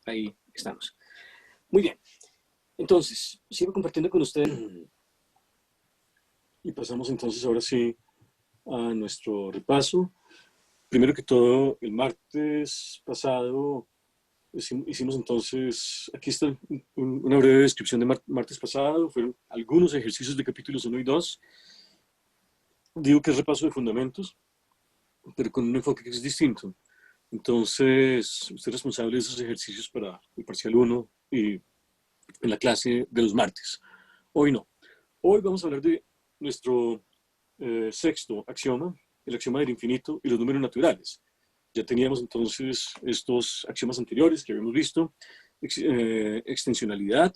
Ahí estamos. Muy bien. Entonces, sigo compartiendo con ustedes. Y pasamos entonces ahora sí a nuestro repaso. Primero que todo, el martes pasado hicimos entonces, aquí está una breve descripción de martes pasado, fueron algunos ejercicios de capítulos 1 y 2. Digo que es repaso de fundamentos, pero con un enfoque que es distinto. Entonces, usted es responsable de esos ejercicios para el parcial 1 y en la clase de los martes. Hoy no. Hoy vamos a hablar de nuestro sexto axioma, el axioma del infinito y los números naturales. Ya teníamos entonces estos axiomas anteriores que habíamos visto, extensionalidad,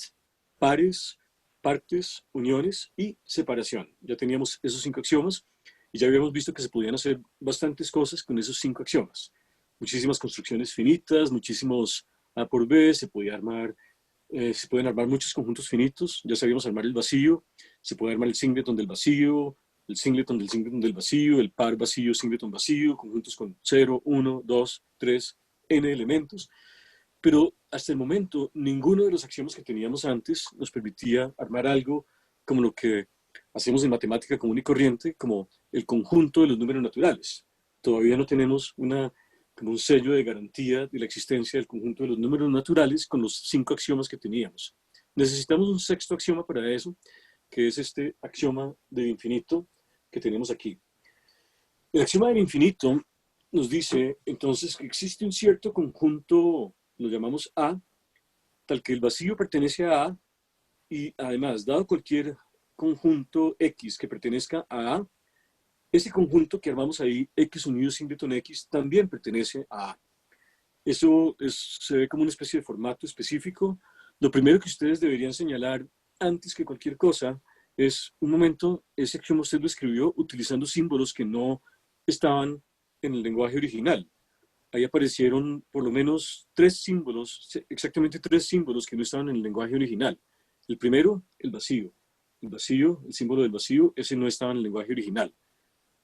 pares, partes, uniones y separación. Ya teníamos esos 5 axiomas y ya habíamos visto que se podían hacer bastantes cosas con esos 5 axiomas. Muchísimas construcciones finitas, muchísimos A por B, se pueden armar muchos conjuntos finitos. Ya sabíamos armar el vacío, se puede armar el singleton del vacío, el singleton del vacío, el par vacío, singleton vacío, conjuntos con 0, 1, 2, 3, n elementos. Pero hasta el momento, ninguno de los axiomas que teníamos antes nos permitía armar algo como lo que hacemos en matemática común y corriente, como el conjunto de los números naturales. Todavía no tenemos como un sello de garantía de la existencia del conjunto de los números naturales con los 5 axiomas que teníamos. Necesitamos un sexto axioma para eso, que es este axioma del infinito que tenemos aquí. El axioma del infinito nos dice entonces que existe un cierto conjunto, lo llamamos A, tal que el vacío pertenece a A, y además, dado cualquier conjunto X que pertenezca a A, ese conjunto que armamos ahí, X unido singleton X, también pertenece a A. Eso se ve como una especie de formato específico. Lo primero que ustedes deberían señalar antes que cualquier cosa es, un momento, ese axioma usted lo escribió utilizando símbolos que no estaban en el lenguaje original. Ahí aparecieron por lo menos 3 símbolos, exactamente 3 símbolos que no estaban en el lenguaje original. El primero, el vacío. El vacío, el símbolo del vacío, ese no estaba en el lenguaje original.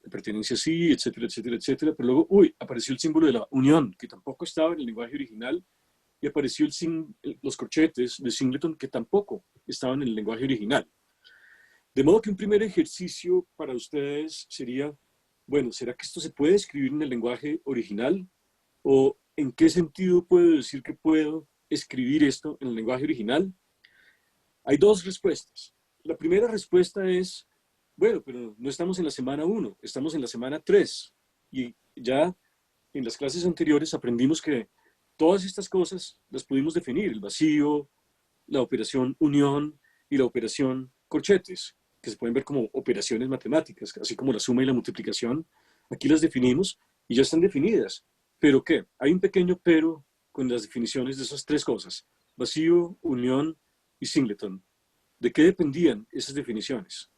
La pertenencia sí, etcétera, etcétera, etcétera. Pero luego, apareció el símbolo de la unión, que tampoco estaba en el lenguaje original, y apareció los corchetes de singleton, que tampoco estaban en el lenguaje original. De modo que un primer ejercicio para ustedes sería, bueno, ¿será que esto se puede escribir en el lenguaje original? ¿O en qué sentido puedo decir que puedo escribir esto en el lenguaje original? Hay 2 respuestas. La primera respuesta es, bueno, pero no estamos en la semana 1, estamos en la semana 3. Y ya en las clases anteriores aprendimos que todas estas cosas las pudimos definir, el vacío, la operación unión y la operación corchetes, que se pueden ver como operaciones matemáticas, así como la suma y la multiplicación. Aquí las definimos y ya están definidas. ¿Pero qué? Hay un pequeño pero con las definiciones de esas 3 cosas, vacío, unión y singleton. ¿De qué dependían esas definiciones?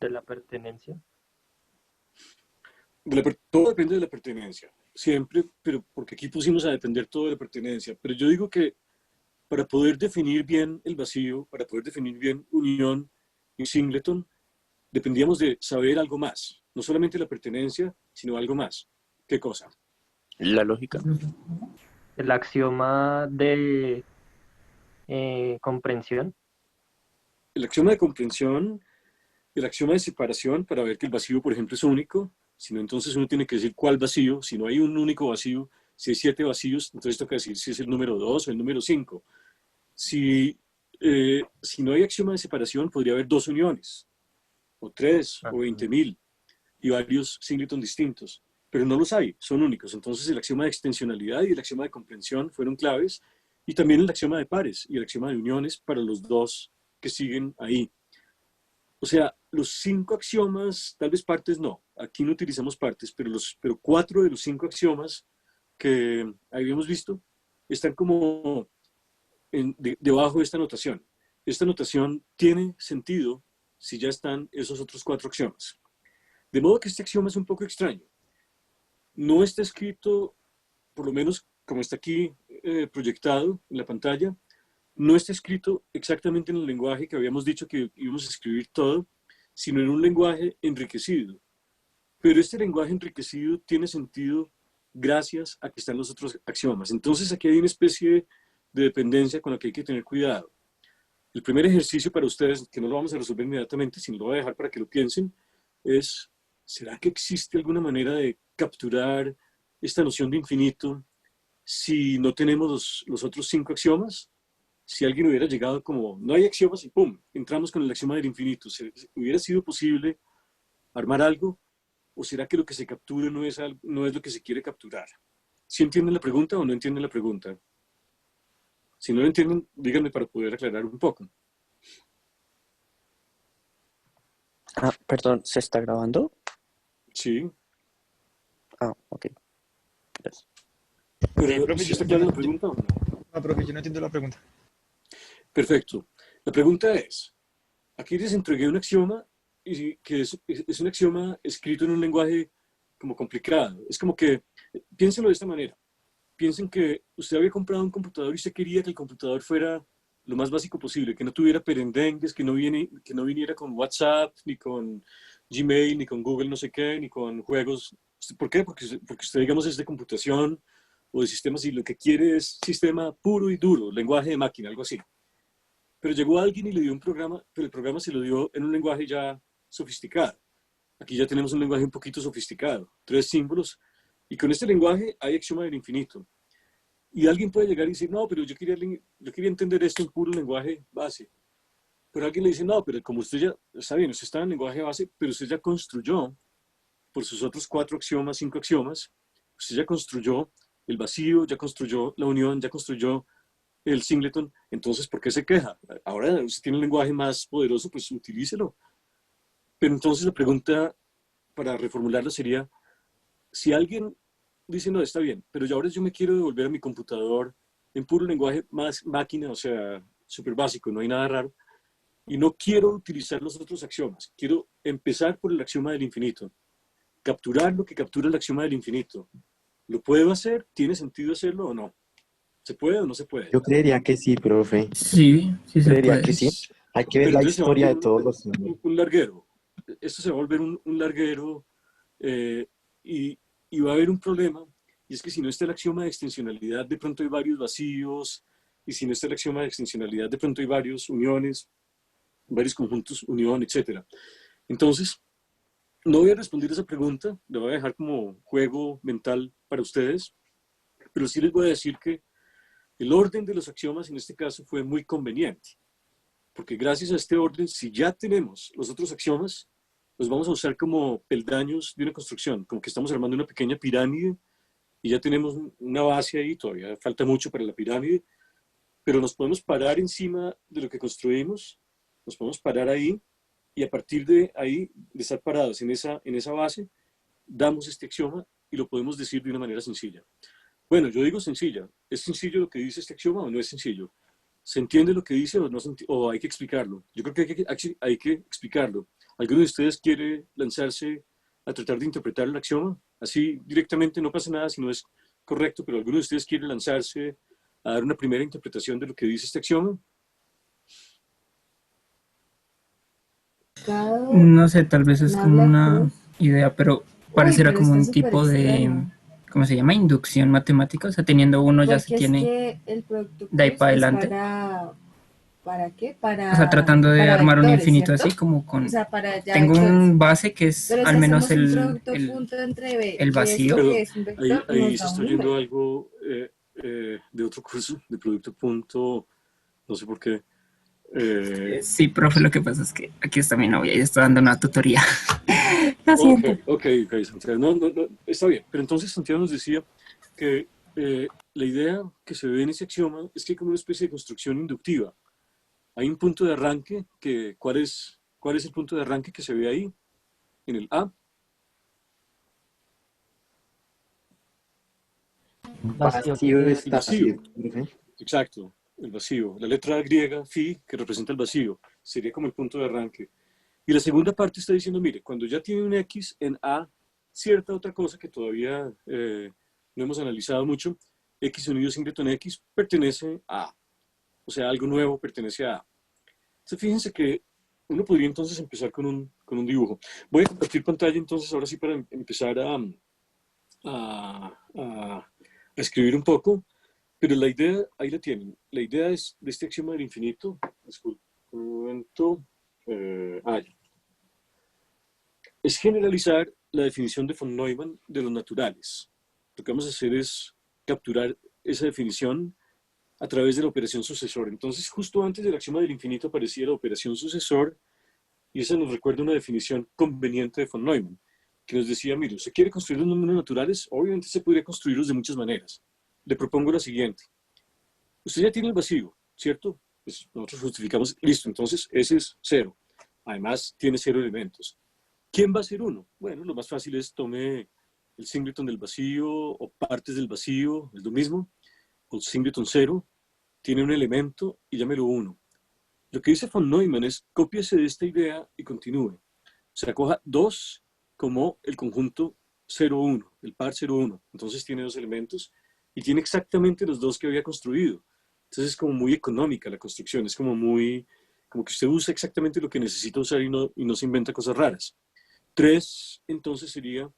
De la pertenencia. Todo depende de la pertenencia, siempre, pero porque aquí pusimos a depender todo de la pertenencia. Pero yo digo que para poder definir bien el vacío, para poder definir bien unión y singleton, dependíamos de saber algo más. No solamente la pertenencia, sino algo más. ¿Qué cosa? La lógica. El axioma de comprensión. El axioma de comprensión, el axioma de separación, para ver que el vacío, por ejemplo, es único. Si no, entonces uno tiene que decir cuál vacío. Si no hay un único vacío, si hay 7 vacíos, entonces toca decir si es el número 2 o el número 5. Si no hay axioma de separación, podría haber 2 uniones, o 3, o 20.000, y varios singleton distintos. Pero no los hay, son únicos. Entonces el axioma de extensionalidad y el axioma de comprensión fueron claves, y también el axioma de pares y el axioma de uniones para los 2 que siguen ahí. O sea, los 5 axiomas, tal vez partes no, aquí no utilizamos partes, pero 4 de los 5 axiomas que habíamos visto están como debajo de esta notación. Esta notación tiene sentido si ya están esos otros 4 axiomas. De modo que este axioma es un poco extraño. No está escrito, por lo menos como está aquí proyectado en la pantalla, no está escrito exactamente en el lenguaje que habíamos dicho que íbamos a escribir todo, sino en un lenguaje enriquecido. Pero este lenguaje enriquecido tiene sentido gracias a que están los otros axiomas. Entonces aquí hay una especie de dependencia con la que hay que tener cuidado. El primer ejercicio para ustedes, que no lo vamos a resolver inmediatamente, sino lo voy a dejar para que lo piensen, es, ¿será que existe alguna manera de capturar esta noción de infinito si no tenemos los otros 5 axiomas? Si alguien hubiera llegado como, no hay axiomas y ¡pum! Entramos con el axioma del infinito. ¿Hubiera sido posible armar algo? ¿O será que lo que se captura no es lo que se quiere capturar? ¿Sí entienden la pregunta o no entienden la pregunta? Si no lo entienden, díganme para poder aclarar un poco. Ah, perdón, ¿se está grabando? Sí. Ah, ok. Gracias. Pero, Profe, ¿sí está clara la pregunta o no? no, profe, yo no entiendo la pregunta. Perfecto. La pregunta es, aquí les entregué un axioma que es un axioma escrito en un lenguaje como complicado. Es como que, piénsenlo de esta manera. Piensen que usted había comprado un computador y usted quería que el computador fuera lo más básico posible, que no tuviera perendengues, que no viniera con WhatsApp, ni con Gmail, ni con Google no sé qué, ni con juegos. ¿Por qué? Porque usted, digamos, es de computación o de sistemas y lo que quiere es sistema puro y duro, lenguaje de máquina, algo así. Pero llegó alguien y le dio un programa, pero el programa se lo dio en un lenguaje ya sofisticado. Aquí ya tenemos un lenguaje un poquito sofisticado, 3 símbolos, y con este lenguaje hay axioma del infinito. Y alguien puede llegar y decir, no, pero yo quería entender esto en puro lenguaje base. Pero alguien le dice, no, pero como usted ya, está bien, usted está en lenguaje base, pero usted ya construyó, por sus otros 4 axiomas, 5 axiomas, usted ya construyó el vacío, ya construyó la unión, ya construyó el singleton, entonces, ¿por qué se queja? Ahora usted tiene un lenguaje más poderoso, pues utilícelo. Pero entonces la pregunta para reformularla sería, si alguien dice, no, está bien, pero ahora yo me quiero devolver a mi computador en puro lenguaje más máquina, o sea, súper básico, no hay nada raro, y no quiero utilizar los otros axiomas, quiero empezar por el axioma del infinito, capturar lo que captura el axioma del infinito. ¿Lo puedo hacer? ¿Tiene sentido hacerlo o no? ¿Se puede o no se puede? Yo creería que sí, profe. Sí, sí se Creería que puede. sí. Hay que ver Pero la entonces se va a historia volver de todos los símbolos. un larguero. Esto se va a volver un larguero eh, y va a haber un problema, y es que si no está el axioma de extensionalidad, de pronto hay varios vacíos, y si no está el axioma de extensionalidad, de pronto hay varios uniones, varios conjuntos, unión, etc. Entonces, no voy a responder esa pregunta, la voy a dejar como juego mental para ustedes, pero sí les voy a decir que el orden de los axiomas en este caso fue muy conveniente. Porque gracias a este orden, si ya tenemos los otros axiomas, los vamos a usar como peldaños de una construcción, como que estamos armando una pequeña pirámide y ya tenemos una base ahí, todavía falta mucho para la pirámide, pero nos podemos parar encima de lo que construimos, nos podemos parar ahí y a partir de ahí, de estar parados en esa base, damos este axioma y lo podemos decir de una manera sencilla. Bueno, yo digo sencilla. ¿Es sencillo lo que dice este axioma o no es sencillo? ¿Se entiende lo que dice o, no o hay que explicarlo? Yo creo que hay que explicarlo. ¿Alguno de ustedes quiere lanzarse a tratar de interpretar el axioma? Así directamente no pasa nada si no es correcto, pero ¿alguno de ustedes quiere lanzarse a dar una primera interpretación de lo que dice este axioma? No sé, tal vez es como una idea, pero pareciera pero como está un súper tipo de, extraño. ¿cómo se llama? Inducción matemática. O sea, teniendo uno ya se Porque es tiene que el producto de ahí cruz para es adelante. ¿para qué? O sea, tratando de Para armar un vectores, infinito ¿cierto? así como O con... sea, para ya Tengo vectores. un base que es Pero al si menos hacemos un producto punto entre el de esto vacío. que Perdón, es un ahí, vector, ahí nos se da está un oyendo número. algo de otro curso, de producto punto, no sé por qué. Sí, profe, lo que pasa es que aquí está mi novia y estoy dando una tutoría. Lo Ok, siento. ok, Santiago. No, no, no, está bien. Pero entonces Santiago nos decía que la idea que se ve en ese axioma es que hay como una especie de construcción inductiva. Hay un punto de arranque que, ¿cuál es el punto de arranque que se ve ahí? En el A, Vacío Vacío de quiere el decir. vacío. espacio, profe. Exacto, el vacío. La letra griega, phi, que representa el vacío, sería como el punto de arranque. Y la segunda parte está diciendo, mire, cuando ya tiene un X en A, cierta otra cosa que todavía no hemos analizado mucho, X unido singleton X pertenece a A. O sea, algo nuevo pertenece a A. Entonces, fíjense que uno podría entonces empezar con un dibujo. Voy a compartir pantalla entonces ahora sí para empezar a escribir un poco, pero la idea, ahí la tienen. La idea es de este axioma del infinito. Disculpe, un momento. Ya. Es generalizar la definición de von Neumann de los naturales. Lo que vamos a hacer es capturar esa definición a través de la operación sucesor. Entonces, justo antes del axioma del infinito aparecía la operación sucesor, y esa nos recuerda una definición conveniente de von Neumann, que nos decía, mire, ¿usted quiere construir los números naturales? Obviamente se podría construirlos de muchas maneras. Le propongo la siguiente. Usted ya tiene el vacío, ¿cierto? Pues nosotros justificamos, listo, entonces ese es 0. Además, tiene 0 elementos. ¿Quién va a ser 1? Bueno, lo más fácil es tome el singleton del vacío o partes del vacío, es lo mismo, o singleton 0, tiene un elemento y llámelo 1. Lo que dice von Neumann es, cópiese de esta idea y continúe. O sea, coja 2 como el conjunto 0,1, el par 0,1. Entonces tiene 2 elementos y tiene exactamente los 2 que había construido. Entonces es como muy económica la construcción, es como que usted usa exactamente lo que necesita usar y no se inventa cosas raras. 3, entonces sería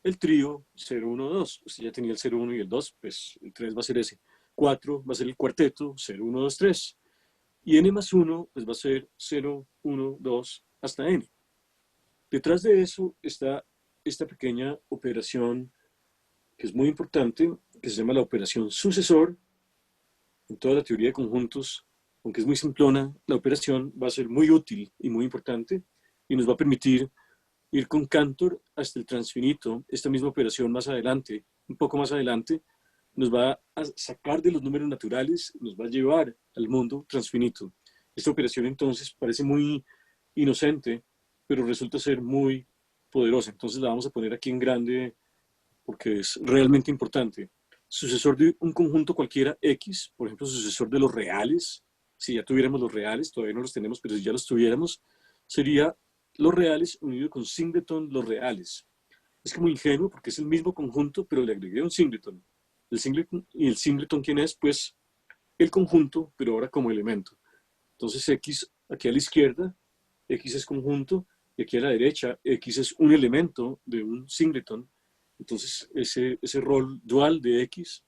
el trío 0, 1, 2. Usted ya tenía el 0, 1 y el 2, pues el 3 va a ser ese. 4 va a ser el cuarteto 0, 1, 2, 3. Y n más 1 pues va a ser 0, 1, 2 hasta n. Detrás de eso está esta pequeña operación que es muy importante, que se llama la operación sucesor. En toda la teoría de conjuntos, aunque es muy simplona, la operación va a ser muy útil y muy importante y nos va a permitir ir con Cantor hasta el transfinito. Esta misma operación más adelante, un poco más adelante, nos va a sacar de los números naturales, nos va a llevar al mundo transfinito. Esta operación entonces parece muy inocente, pero resulta ser muy poderosa. Entonces la vamos a poner aquí en grande porque es realmente importante. Sucesor de un conjunto cualquiera X, por ejemplo, sucesor de los reales, si ya tuviéramos los reales, todavía no los tenemos, pero si ya los tuviéramos, sería los reales unido con singleton los reales. Es como ingenuo porque es el mismo conjunto, pero le agregué un singleton. El singleton, ¿y el singleton quién es? Pues el conjunto, pero ahora como elemento. Entonces X aquí a la izquierda, X es conjunto, y aquí a la derecha, X es un elemento de un singleton. Entonces ese rol dual de X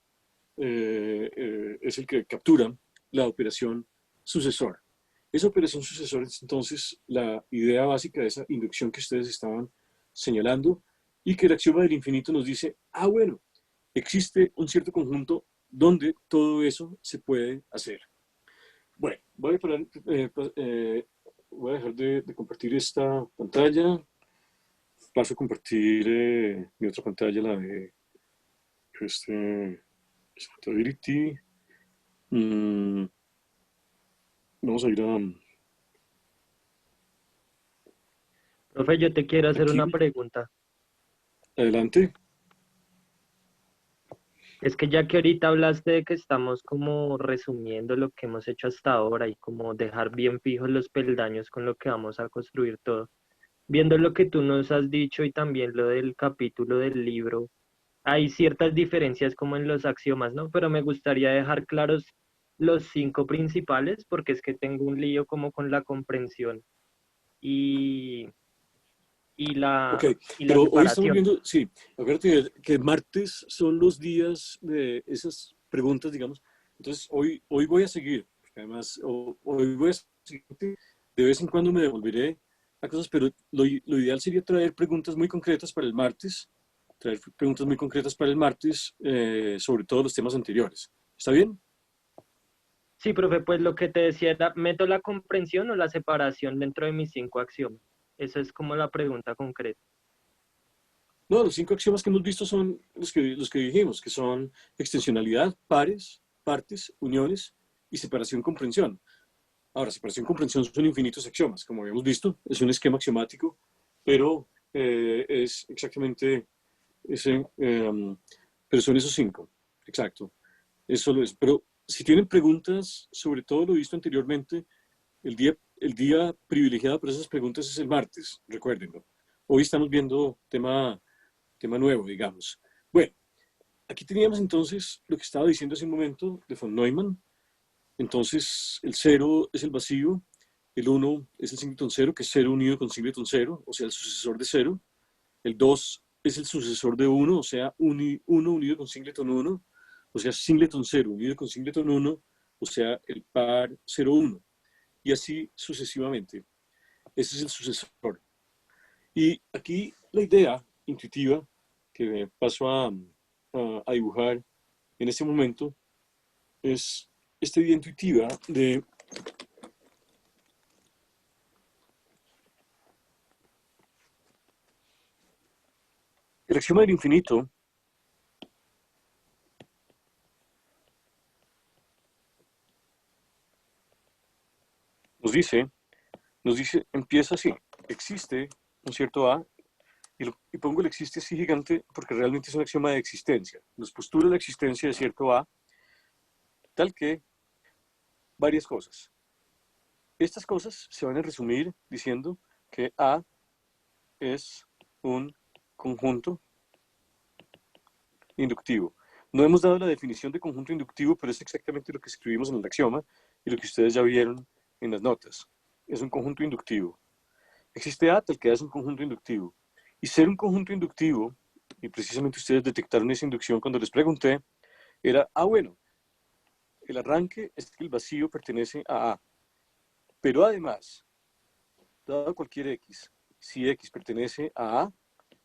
es el que captura la operación sucesor. Esa operación sucesor es entonces la idea básica de esa inducción que ustedes estaban señalando y que el axioma del infinito nos dice, bueno, existe un cierto conjunto donde todo eso se puede hacer. Bueno, voy a dejar de compartir esta pantalla. Paso a compartir mi otra pantalla, la de Exportability. Vamos a ir a... Profe, yo te quiero hacer Aquí. una pregunta. Adelante. Es que ya que ahorita hablaste de que estamos como resumiendo lo que hemos hecho hasta ahora y como dejar bien fijos los peldaños con lo que vamos a construir todo. Viendo lo que tú nos has dicho y también lo del capítulo del libro, hay ciertas diferencias como en los axiomas, ¿no? Pero me gustaría dejar claros los 5 principales porque es que tengo un lío como con la comprensión y, Ok, y la pero hoy estamos separación. viendo, sí, acuérdate que martes son los días de esas preguntas, digamos. Entonces, hoy voy a seguir, porque además, hoy voy a seguir, de vez en cuando me devolveré a cosas, pero lo ideal sería traer preguntas muy concretas para el martes, sobre todos los temas anteriores. ¿Está bien? Sí, profe, pues lo que te decía era, ¿meto la comprensión o la separación dentro de mis 5 axiomas? Esa es como la pregunta concreta. No, los 5 axiomas que hemos visto son los que dijimos, que son extensionalidad, pares, partes, uniones y separación-comprensión. Ahora, separación-comprensión son infinitos axiomas, como habíamos visto, es un esquema axiomático, pero es exactamente ese, pero son esos 5, exacto. Eso lo es. Pero si tienen preguntas sobre todo lo visto anteriormente, el día privilegiado para esas preguntas es el martes, recuérdenlo. Hoy estamos viendo tema nuevo, digamos. Bueno, aquí teníamos entonces lo que estaba diciendo hace un momento de von Neumann. Entonces, el 0 es el vacío, el 1 es el singleton 0, que es 0 unido con singleton 0, o sea, el sucesor de 0. El 2 es el sucesor de 1, o sea, 1 unido con singleton 1, o sea, singleton 0 unido con singleton 1, o sea, el par 0,1. Y así sucesivamente. Ese es el sucesor. Y aquí la idea intuitiva que paso a dibujar en este momento es esta idea intuitiva de el axioma del infinito. Nos dice, empieza así, existe un cierto A, y pongo el existe así gigante porque realmente es un axioma de existencia. Nos postula la existencia de cierto A, tal que varias cosas. Estas cosas se van a resumir diciendo que A es un conjunto inductivo. No hemos dado la definición de conjunto inductivo, pero es exactamente lo que escribimos en el axioma y lo que ustedes ya vieron en las notas. Es un conjunto inductivo. Existe A tal que A es un conjunto inductivo. Y ser un conjunto inductivo, y precisamente ustedes detectaron esa inducción cuando les pregunté, era, bueno, el arranque es que el vacío pertenece a A. Pero además, dado cualquier X, si X pertenece a A,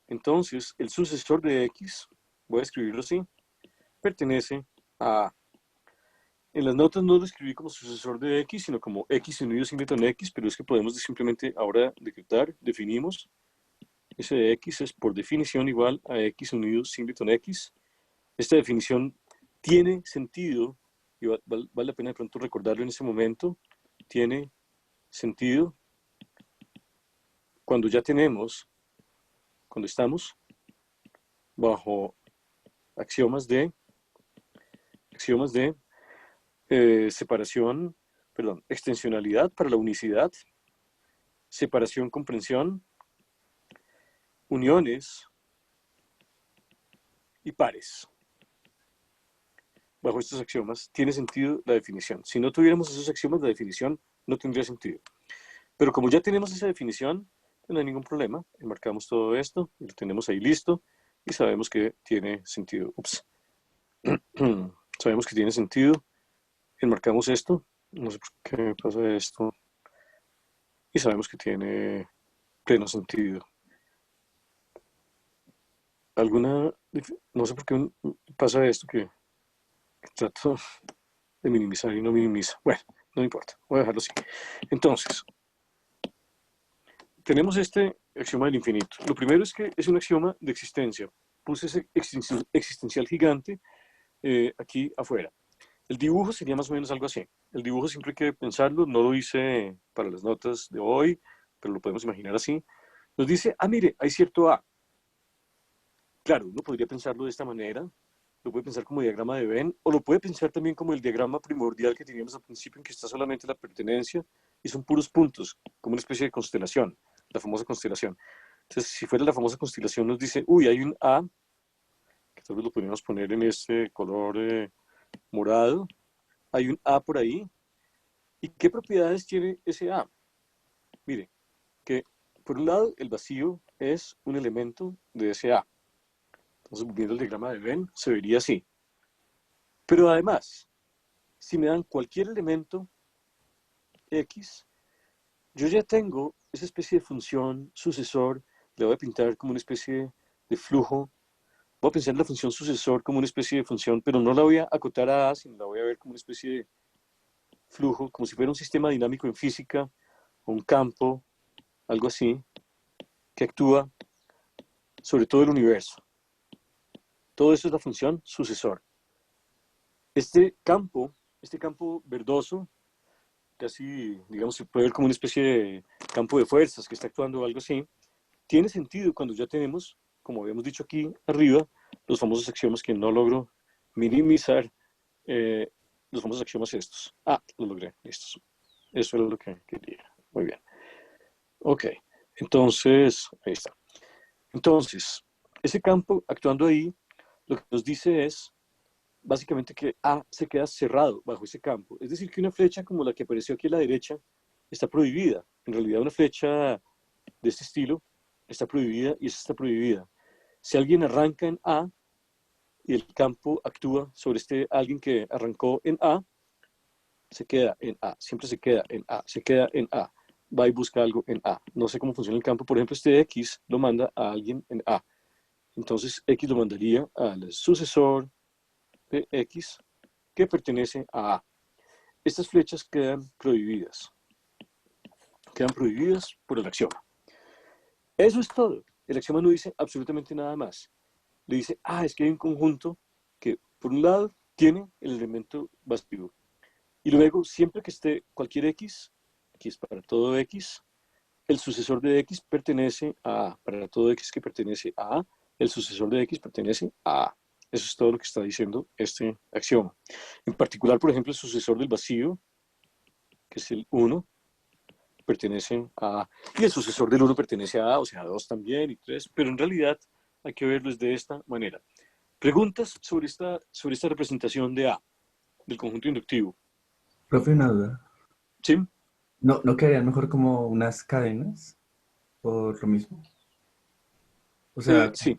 entonces el sucesor de X, voy a escribirlo así, pertenece a A. En las notas no lo escribí como sucesor de X, sino como X unido singleton X, pero es que podemos simplemente ahora decretar, definimos, ese de X es por definición igual a X unido singleton X. Esta definición tiene sentido, y vale la pena de pronto recordarlo en ese momento, tiene sentido cuando ya tenemos, cuando estamos bajo axiomas de separación, perdón, extensionalidad para la unicidad, separación, comprensión, uniones y pares. Bajo estos axiomas tiene sentido la definición. Si no tuviéramos esos axiomas, la definición no tendría sentido. Pero como ya tenemos esa definición, no hay ningún problema. Enmarcamos todo esto, y lo tenemos ahí listo, y sabemos que tiene sentido. Ups. Sabemos que tiene sentido. Enmarcamos esto. No sé por qué me pasa esto. Y sabemos que tiene pleno sentido. No sé por qué pasa esto que trato de minimizar y no minimiza. Bueno, no importa, voy a dejarlo así. Entonces, tenemos este axioma del infinito. Lo primero es que es un axioma de existencia. Puse ese existencial gigante aquí afuera. El dibujo sería más o menos algo así. El dibujo siempre hay que pensarlo, no lo hice para las notas de hoy, pero lo podemos imaginar así. Nos dice, mire, hay cierto A. Claro, uno podría pensarlo de esta manera, lo puede pensar como diagrama de Venn, o lo puede pensar también como el diagrama primordial que teníamos al principio, en que está solamente la pertenencia y son puros puntos, como una especie de constelación, la famosa constelación. Entonces, si fuera la famosa constelación, nos dice, hay un A, que tal vez lo podríamos poner en este color morado, hay un A por ahí. ¿Y qué propiedades tiene ese A? Mire, que por un lado, el vacío es un elemento de ese A. Entonces, viendo el diagrama de Venn, se vería así. Pero además, si me dan cualquier elemento X, yo ya tengo esa especie de función sucesor, le voy a pintar como una especie de flujo. Voy a pensar en la función sucesor como una especie de función, pero no la voy a acotar a A, sino la voy a ver como una especie de flujo, como si fuera un sistema dinámico en física, o un campo, algo así, que actúa sobre todo el universo. Todo eso es la función sucesor. Este campo verdoso, casi, digamos, se puede ver como una especie de campo de fuerzas que está actuando o algo así, tiene sentido cuando ya tenemos, como habíamos dicho aquí arriba, los famosos axiomas que no logro minimizar, los famosos axiomas estos. Lo logré, estos. Eso era lo que quería. Muy bien. Ok, entonces, ahí está. Entonces, ese campo actuando ahí, lo que nos dice es, básicamente, que A se queda cerrado bajo ese campo. Es decir, que una flecha como la que apareció aquí a la derecha está prohibida. En realidad, una flecha de este estilo está prohibida y esta está prohibida. Si alguien arranca en A y el campo actúa sobre este alguien que arrancó en A, se queda en A, siempre se queda en A, se queda en A, va y busca algo en A. No sé cómo funciona el campo, por ejemplo, este X lo manda a alguien en A. Entonces X lo mandaría al sucesor de X que pertenece a A. Estas flechas quedan prohibidas por el axioma. Eso es todo. El axioma no dice absolutamente nada más. Le dice, es que hay un conjunto que, por un lado, tiene el elemento vacío. Y luego, siempre que esté cualquier X es para todo X, el sucesor de X pertenece a A. Para todo X que pertenece a A, el sucesor de X pertenece a A. Eso es todo lo que está diciendo este axioma. En particular, por ejemplo, el sucesor del vacío, que es el 1, pertenece a A. Y el sucesor del 1 pertenece a A, o sea, 2 también y 3, pero en realidad hay que verlo de esta manera. Preguntas sobre esta representación de A, del conjunto inductivo. Profe, una duda. ¿Sí? ¿No quedarían mejor como unas cadenas por lo mismo? O sea, Sí.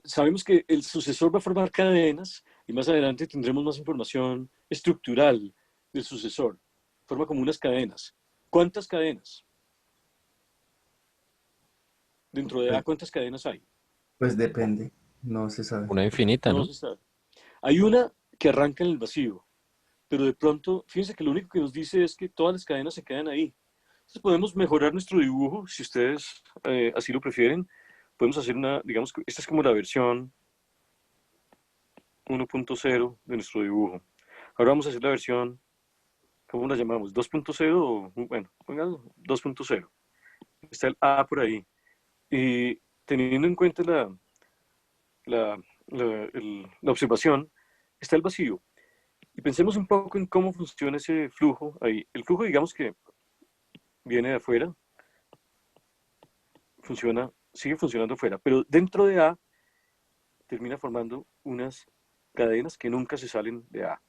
Sabemos que el sucesor va a formar cadenas y más adelante tendremos más información estructural del sucesor. Forma como unas cadenas. ¿Cuántas cadenas? Dentro de A, ¿cuántas cadenas hay? pues depende, no se sabe. Una infinita, No ¿no? se sabe. Hay una que arranca en el vacío, pero de pronto, fíjense que lo único que nos dice es que todas las cadenas se quedan ahí. Entonces podemos mejorar nuestro dibujo, si ustedes así lo prefieren. Podemos hacer digamos que esta es como la versión 1.0 de nuestro dibujo. Ahora vamos a hacer la versión, ¿cómo la llamamos? 2.0 o, bueno, pongan 2.0. Está el A por ahí. Y teniendo en cuenta la observación, está el vacío. Y pensemos un poco en cómo funciona ese flujo ahí. El flujo, digamos que viene de afuera, sigue funcionando afuera, pero dentro de A termina formando unas cadenas que nunca se salen de A.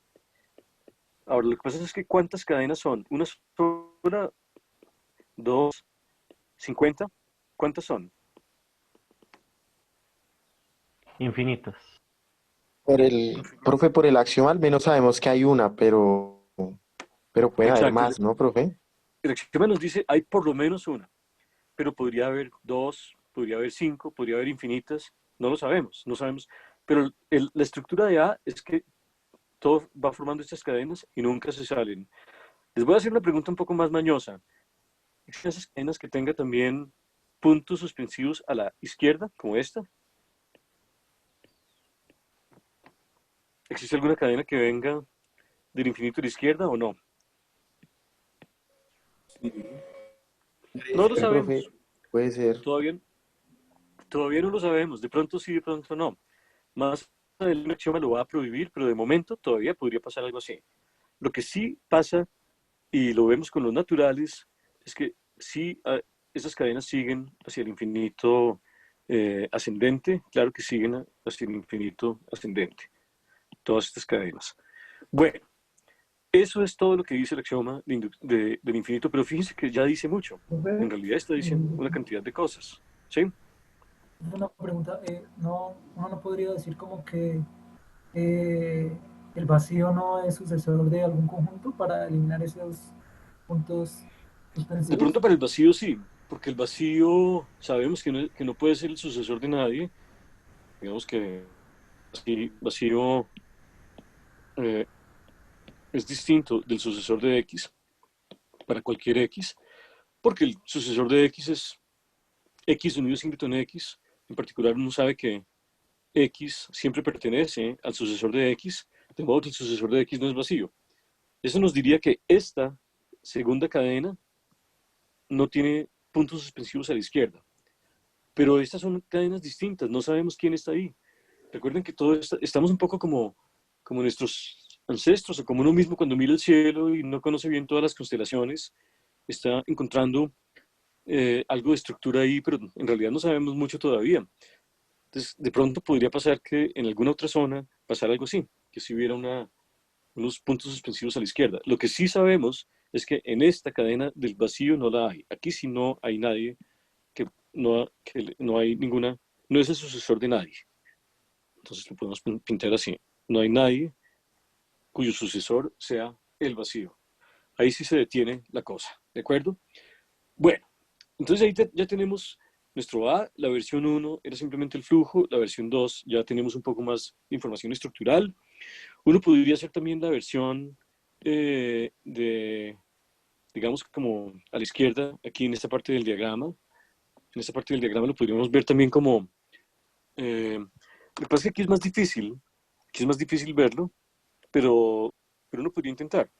Ahora, lo que pasa es que ¿cuántas cadenas son? ¿Una sola? ¿Dos? ¿50? ¿Cuántas son? Infinitos. Profe, por el axioma al menos sabemos que hay una, pero puede haber Exacto. más, ¿no, profe? El axioma nos dice hay por lo menos una, pero podría haber 2, podría haber 5, podría haber infinitas, no lo sabemos, no sabemos. Pero la estructura de A es que todo va formando estas cadenas y nunca se salen. Les voy a hacer una pregunta un poco más mañosa. ¿Existen esas cadenas que tenga también puntos suspensivos a la izquierda, como esta? ¿Existe alguna cadena que venga del infinito a la izquierda o no? No lo sabemos. Profe, puede ser. Todavía no lo sabemos. De pronto sí, de pronto no. Más adelante el axioma lo va a prohibir, pero de momento todavía podría pasar algo así. Lo que sí pasa, y lo vemos con los naturales, es que sí, esas cadenas siguen hacia el infinito ascendente, claro que siguen hacia el infinito ascendente, todas estas cadenas. Bueno, eso es todo lo que dice el axioma del infinito, pero fíjense que ya dice mucho. En realidad está diciendo una cantidad de cosas. ¿Sí? Una pregunta, uno no podría decir como que el vacío no es sucesor de algún conjunto para eliminar esos puntos suspensivos. De pronto para el vacío sí, porque el vacío sabemos que no puede ser el sucesor de nadie. Digamos que el vacío es distinto del sucesor de X para cualquier X, porque el sucesor de X es X unido singleton X. En particular uno sabe que X siempre pertenece al sucesor de X, de modo que el sucesor de X no es vacío. Eso nos diría que esta segunda cadena no tiene puntos suspensivos a la izquierda. Pero estas son cadenas distintas, no sabemos quién está ahí. Recuerden que estamos un poco como nuestros ancestros, o como uno mismo cuando mira el cielo y no conoce bien todas las constelaciones, está encontrando algo de estructura ahí, pero en realidad no sabemos mucho todavía. Entonces, de pronto podría pasar que en alguna otra zona pasara algo así, que si hubiera unos puntos suspensivos a la izquierda. Lo que sí sabemos es que en esta cadena del vacío no la hay. Aquí sí no hay nadie, que no hay ninguna no es el sucesor de nadie. Entonces lo podemos pintar así. No hay nadie cuyo sucesor sea el vacío. Ahí sí se detiene la cosa, ¿de acuerdo? Bueno, entonces ahí ya tenemos nuestro A, la versión 1 era simplemente el flujo, la versión 2 ya tenemos un poco más de información estructural. Uno podría hacer también la versión digamos, como a la izquierda, aquí en esta parte del diagrama. En esta parte del diagrama lo podríamos ver también como... lo que pasa es que aquí es más difícil verlo, pero uno podría intentar.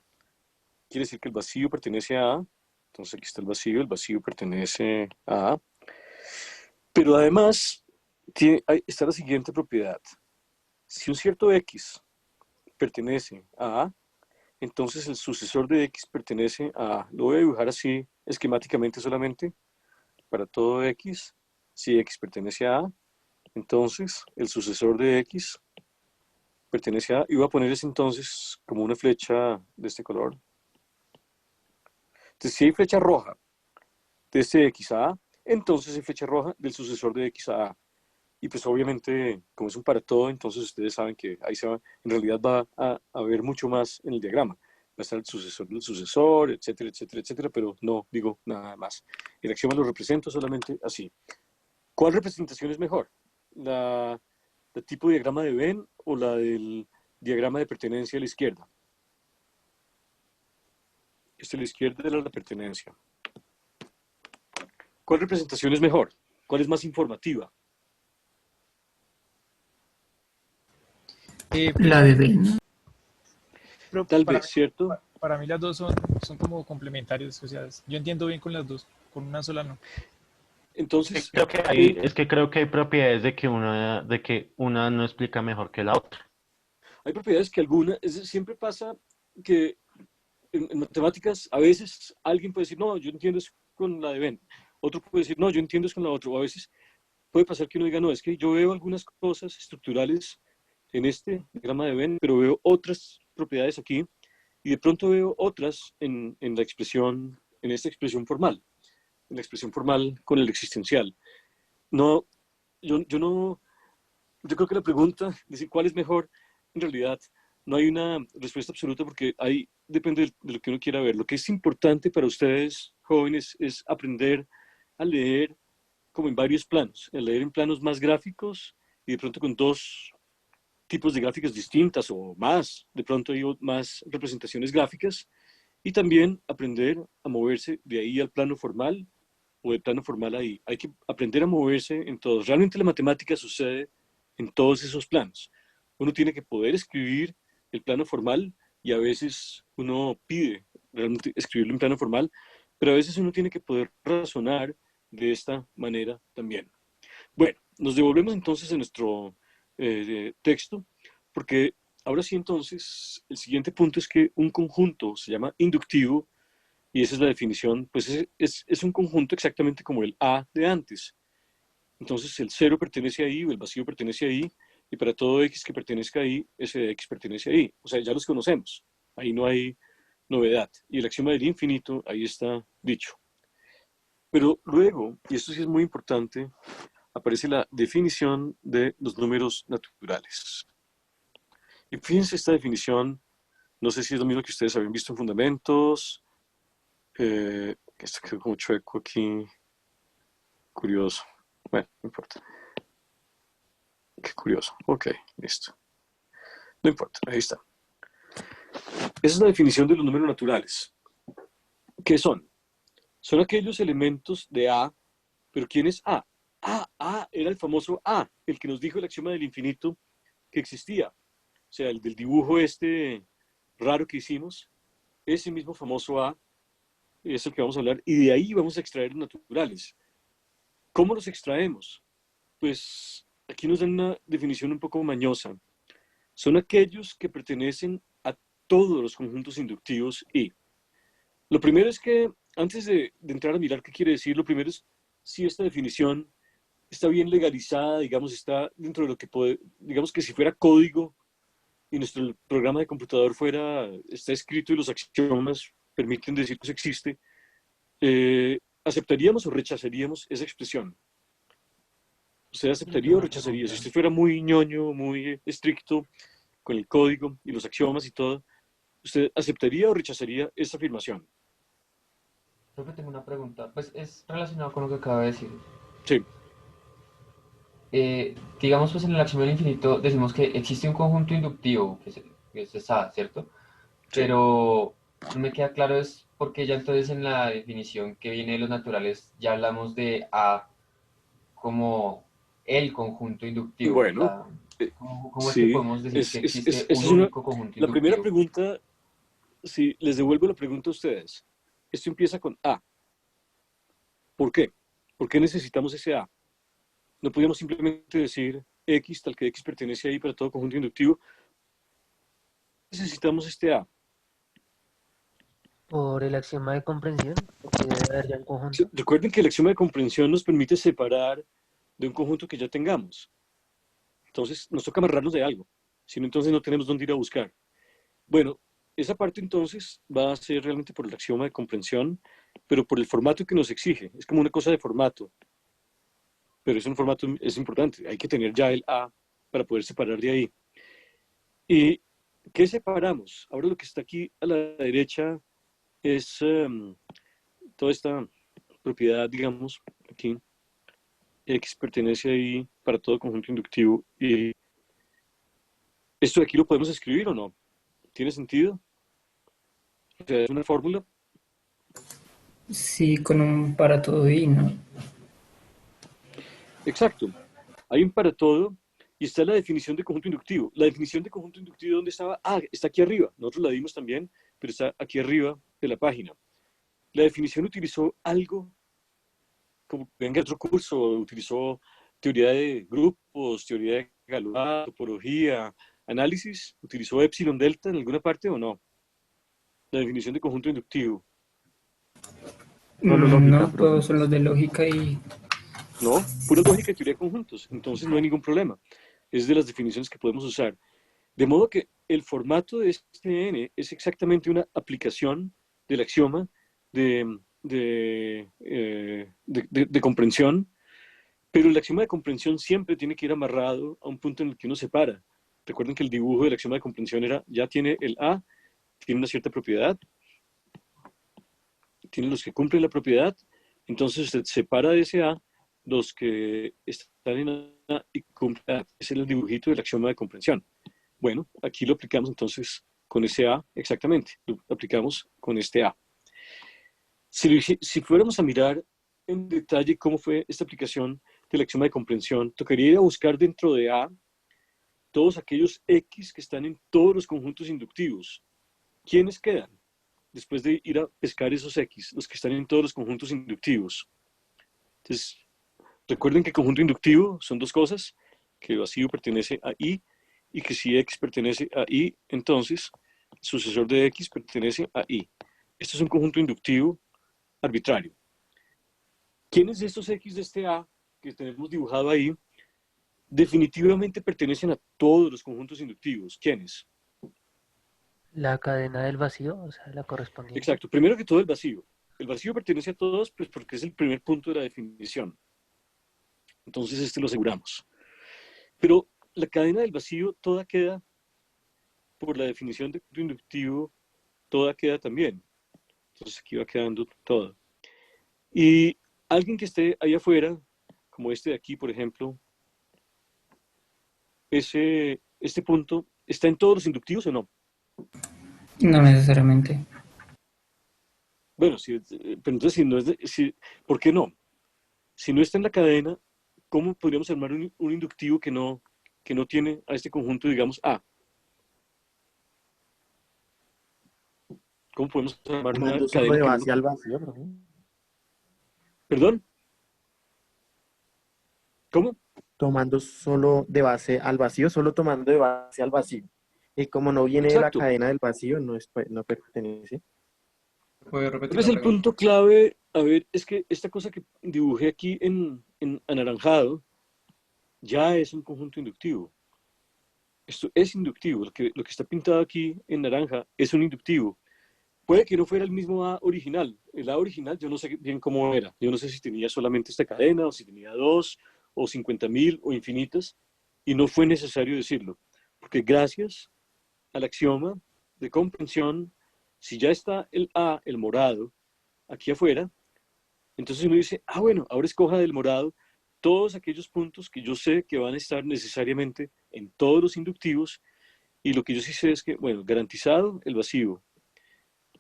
Quiere decir que el vacío pertenece a A, entonces aquí está el vacío pertenece a A. Pero además está la siguiente propiedad. Si un cierto X pertenece a A, entonces el sucesor de X pertenece a A. Lo voy a dibujar así esquemáticamente solamente. Para todo X, si X pertenece a A, entonces el sucesor de X pertenece a A. Y voy a poner ese entonces como una flecha de este color. Entonces, si hay flecha roja de este X a A, entonces hay flecha roja del sucesor de X a A. Y pues obviamente, como es un para todo, entonces ustedes saben que ahí en realidad va a haber mucho más en el diagrama. Va a estar el sucesor del sucesor, etcétera, etcétera, etcétera, pero no digo nada más. El axioma lo represento solamente así. ¿Cuál representación es mejor? ¿La tipo diagrama de Venn o la del diagrama de pertenencia a la izquierda? Esta a la izquierda era la pertenencia. ¿Cuál representación es mejor? ¿Cuál es más informativa? La de Ben. Pero Tal para, vez, ¿cierto? para mí las dos son como complementarias. O sea, yo entiendo bien con las dos, con una sola no. Entonces, Es que creo que hay propiedades de que una no explica mejor que la otra. hay propiedades que siempre pasa que en matemáticas a veces alguien puede decir, no, yo entiendo es con la de Venn. Otro puede decir, no, yo entiendo es con la otra. O a veces puede pasar que uno diga, no, es que yo veo algunas cosas estructurales en este diagrama de Venn, pero veo otras propiedades aquí y de pronto veo otras en la expresión, en esta expresión formal, en la expresión formal con el existencial. No, yo creo que la pregunta de decir cuál es mejor, en realidad no hay una respuesta absoluta porque ahí depende de lo que uno quiera ver. Lo que es importante para ustedes, jóvenes, es aprender a leer como en varios planos, a leer en planos más gráficos y de pronto con dos tipos de gráficas distintas o más, de pronto hay más representaciones gráficas y también aprender a moverse de ahí al plano formal o del plano formal ahí. Hay que aprender a moverse en todos. Realmente la matemática sucede en todos esos planos. Uno tiene que poder escribir el plano formal y a veces uno pide realmente escribirlo en plano formal, pero a veces uno tiene que poder razonar de esta manera también. Bueno, nos devolvemos entonces a nuestro texto, porque ahora sí entonces el siguiente punto es que un conjunto se llama inductivo y esa es la definición, pues es un conjunto exactamente como el A de antes. Entonces el cero pertenece ahí o el vacío pertenece ahí y para todo X que pertenezca ahí, ese de X pertenece ahí. O sea, ya los conocemos, ahí no hay novedad. Y el axioma del infinito, ahí está dicho. Pero luego, y esto sí es muy importante, aparece la definición de los números naturales. Y fíjense esta definición, no sé si es lo mismo que ustedes habían visto en fundamentos. Esto quedó como chueco aquí. Curioso. Bueno, no importa. Qué curioso. Ok, listo. No importa, ahí está. Esa es la definición de los números naturales. ¿Qué son? Son aquellos elementos de A, pero ¿quién es A? A era el famoso A, el que nos dijo el axioma del infinito que existía. O sea, el del dibujo este raro que hicimos, ese mismo famoso A es el que vamos a hablar, y de ahí vamos a extraer los naturales. ¿Cómo los extraemos? Pues aquí nos dan una definición un poco mañosa. Son aquellos que pertenecen a todos los conjuntos inductivos y lo primero es que, antes de entrar a mirar qué quiere decir, lo primero es si esta definición está bien legalizada, digamos, está dentro de lo que puede, digamos que si fuera código y nuestro programa de computador está escrito y los axiomas permiten decir que eso existe, ¿aceptaríamos o rechazaríamos esa expresión? O ¿Usted aceptaría o rechazaría? Si usted fuera muy ñoño, muy estricto con el código y los axiomas y todo, ¿usted aceptaría o rechazaría esta afirmación? Creo que tengo una pregunta. Pues es relacionado con lo que acaba de decir. Sí, Digamos, pues en el axioma del infinito decimos que existe un conjunto inductivo, que es A, ¿cierto? sí. Pero no me queda claro es porque ya entonces en la definición que viene de los naturales ya hablamos de A como el conjunto inductivo. O Bueno, sea, ¿cómo es que sí, podemos decir que existe esa un es una, único conjunto la primera inductivo? pregunta, si les devuelvo la pregunta a ustedes. Esto empieza con A. ¿Por qué? ¿Por qué necesitamos ese A? No podríamos simplemente decir X, tal que X pertenece ahí para todo conjunto inductivo. Necesitamos este A. Por el axioma de comprensión, porque debe haber ya un conjunto. Recuerden que el axioma de comprensión nos permite separar de un conjunto que ya tengamos. Entonces, nos toca amarrarnos de algo. Si no, entonces no tenemos dónde ir a buscar. Bueno, esa parte entonces va a ser realmente por el axioma de comprensión, pero por el formato que nos exige. Es como una cosa de formato. Pero es un formato, es importante. Hay que tener ya el A para poder separar de ahí. ¿Y qué separamos? Ahora lo que está aquí a la derecha es toda esta propiedad, digamos, aquí. X pertenece ahí para todo conjunto inductivo. ¿Y esto de aquí lo podemos escribir o no? ¿Tiene sentido? O sea, es una fórmula. Sí, con un para todo y, ¿no? Exacto. Hay un para todo y está la definición de conjunto inductivo. La definición de conjunto inductivo, ¿dónde estaba? Ah, está aquí arriba. Nosotros la dimos también, pero está aquí arriba de la página. La definición utilizó algo como venga otro curso, utilizó teoría de grupos, teoría de Galois, topología, análisis. ¿Utilizó epsilon delta en alguna parte o no? La definición de conjunto inductivo. Solo lógica, No, profe. todos son los de lógica y No, pura lógica y teoría de conjuntos. Entonces no hay ningún problema. Es de las definiciones que podemos usar. De modo que el formato de este N es exactamente una aplicación del axioma de comprensión, pero el axioma de comprensión siempre tiene que ir amarrado a un punto en el que uno separa. Recuerden que el dibujo del axioma de comprensión era, ya tiene el A, tiene una cierta propiedad, tiene los que cumplen la propiedad, entonces usted separa de ese A los que están en A y cumplen A. Ese es el dibujito del axioma de comprensión. Bueno, aquí lo aplicamos entonces con ese A, exactamente, lo aplicamos con este A. Si fuéramos a mirar en detalle cómo fue esta aplicación del axioma de comprensión, tocaría ir a buscar dentro de A todos aquellos X que están en todos los conjuntos inductivos. ¿Quiénes quedan? Después de ir a pescar esos X, los que están en todos los conjuntos inductivos. Entonces, recuerden que el conjunto inductivo son dos cosas, que el vacío pertenece a I y que si X pertenece a I, entonces el sucesor de X pertenece a I. Este es un conjunto inductivo arbitrario. ¿Quiénes de estos X de este A que tenemos dibujado ahí definitivamente pertenecen a todos los conjuntos inductivos? ¿Quiénes? La cadena del vacío, o sea, la correspondiente. Exacto. Primero que todo el vacío. El vacío pertenece a todos pues porque es el primer punto de la definición. Entonces este lo aseguramos. Pero la cadena del vacío toda queda, por la definición de conjunto inductivo, toda queda también. Entonces aquí va quedando todo. Y alguien que esté ahí afuera, como este de aquí, por ejemplo, este punto, ¿está en todos los inductivos o no? no necesariamente. Bueno, pero entonces si no es ¿por qué no? Si no está en la cadena, ¿cómo podríamos armar un inductivo que no tiene a este conjunto, digamos, A? ¿Cómo podemos armar una Tomando solo cadena de que base no... al vacío, profe. ¿Perdón? ¿Cómo? Tomando solo de base al vacío, solo tomando de base al vacío. Y como no viene de la Exacto. cadena del vacío, no pertenece. ¿Puede Tal repetir vez la el pregunta? punto clave, a ver, es que esta cosa que dibujé aquí en anaranjado ya es un conjunto inductivo. Esto es inductivo. Lo que está pintado aquí en naranja es un inductivo. Puede que no fuera el mismo A original. El A original yo no sé bien cómo era. Yo no sé si tenía solamente esta cadena o si tenía dos o 50.000 o infinitas, y no fue necesario decirlo, porque gracias al axioma de comprensión, si ya está el A, el morado, aquí afuera, entonces uno dice, ah, bueno, ahora escoja del morado todos aquellos puntos que yo sé que van a estar necesariamente en todos los inductivos, y lo que yo sí sé es que, bueno, garantizado el vacío,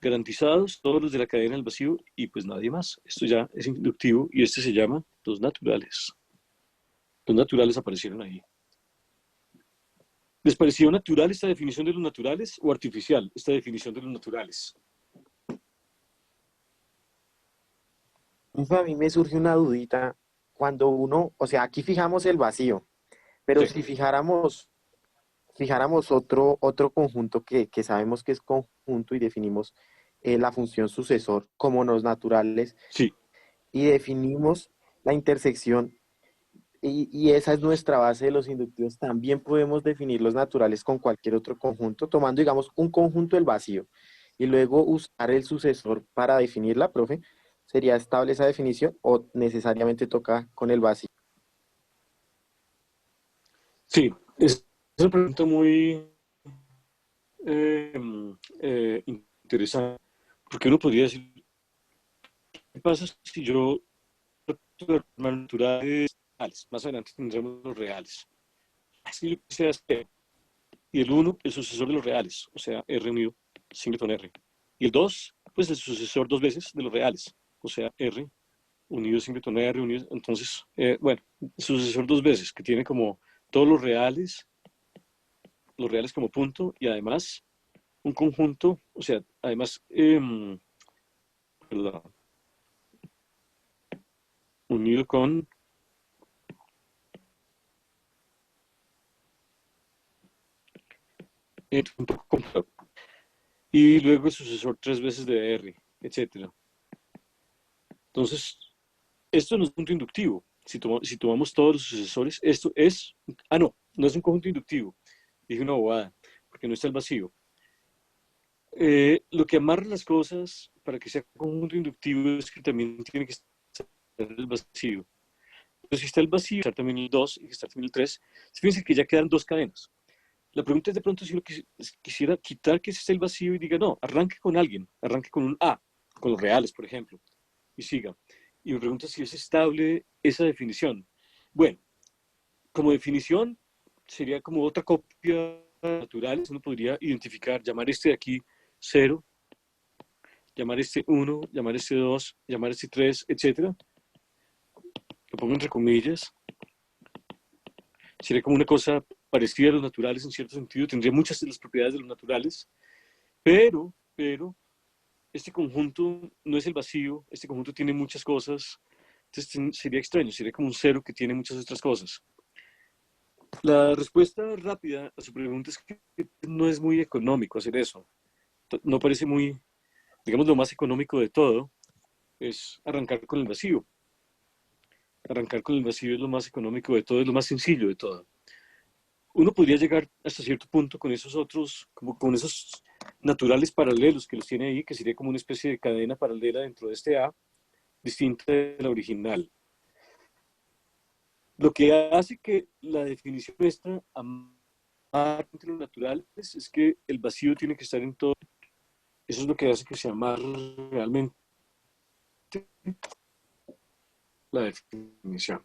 garantizados todos los de la cadena del vacío, y pues nadie más. Esto ya es inductivo, y este se llama los naturales. Los naturales aparecieron ahí. ¿Les pareció natural esta definición de los naturales o artificial esta definición de los naturales? A mí me surge una dudita cuando uno, o sea, aquí fijamos el vacío, pero Sí. si fijáramos otro conjunto que sabemos que es conjunto y definimos la función sucesor como los naturales Sí. y definimos la intersección y esa es nuestra base de los inductivos, también podemos definir los naturales con cualquier otro conjunto, tomando, digamos, un conjunto del vacío y luego usar el sucesor para definirla, profe. ¿Sería estable esa definición o necesariamente toca con el vacío? Sí, es una pregunta muy interesante, porque uno podría decir, ¿qué pasa si yo trato de armar naturales reales? Más adelante tendremos los reales. Así lo que se hace, y el 1, el sucesor de los reales, o sea, R unido, singleton R. Y el 2, pues el sucesor dos veces de los reales, o sea, R unido, singleton R, unido. Entonces, bueno, sucesor dos veces, que tiene como todos los reales como punto, y además un conjunto, o sea, además, perdón, unido con un poco complejo. Y luego el sucesor tres veces de R, etc. Entonces, esto no es un punto inductivo. Si tomamos todos los sucesores, esto es... Ah, no es un conjunto inductivo. Dije una bobada, porque no está el vacío. Lo que amarra las cosas para que sea conjunto inductivo es que también tiene que estar el vacío. Pero si está el vacío, está también el 2 y está también el 3. Fíjense que ya quedan dos cadenas. La pregunta es de pronto si uno quisiera quitar que esté el vacío y diga, no, arranque con alguien, arranque con un A, con los reales, por ejemplo, y siga. Y me pregunta si es estable esa definición. Bueno, como definición, sería como otra copia natural. Uno podría identificar, llamar este de aquí 0, llamar este 1, llamar este 2, llamar este 3, etc. Lo pongo entre comillas. Sería como una cosa parecida a los naturales en cierto sentido, tendría muchas de las propiedades de los naturales, pero este conjunto no es el vacío, este conjunto tiene muchas cosas, entonces sería extraño, sería como un cero que tiene muchas otras cosas. La respuesta rápida a su pregunta es que no es muy económico hacer eso, no parece muy, digamos, lo más económico de todo es arrancar con el vacío. Arrancar con el vacío es lo más económico de todo, es lo más sencillo de todo. Uno podría llegar hasta cierto punto con esos otros, como con esos naturales paralelos que los tiene ahí, que sería como una especie de cadena paralela dentro de este A, distinta de la original. Lo que hace que la definición nuestra amar entre los naturales es que el vacío tiene que estar en todo. Eso es lo que hace que se amarre realmente la definición.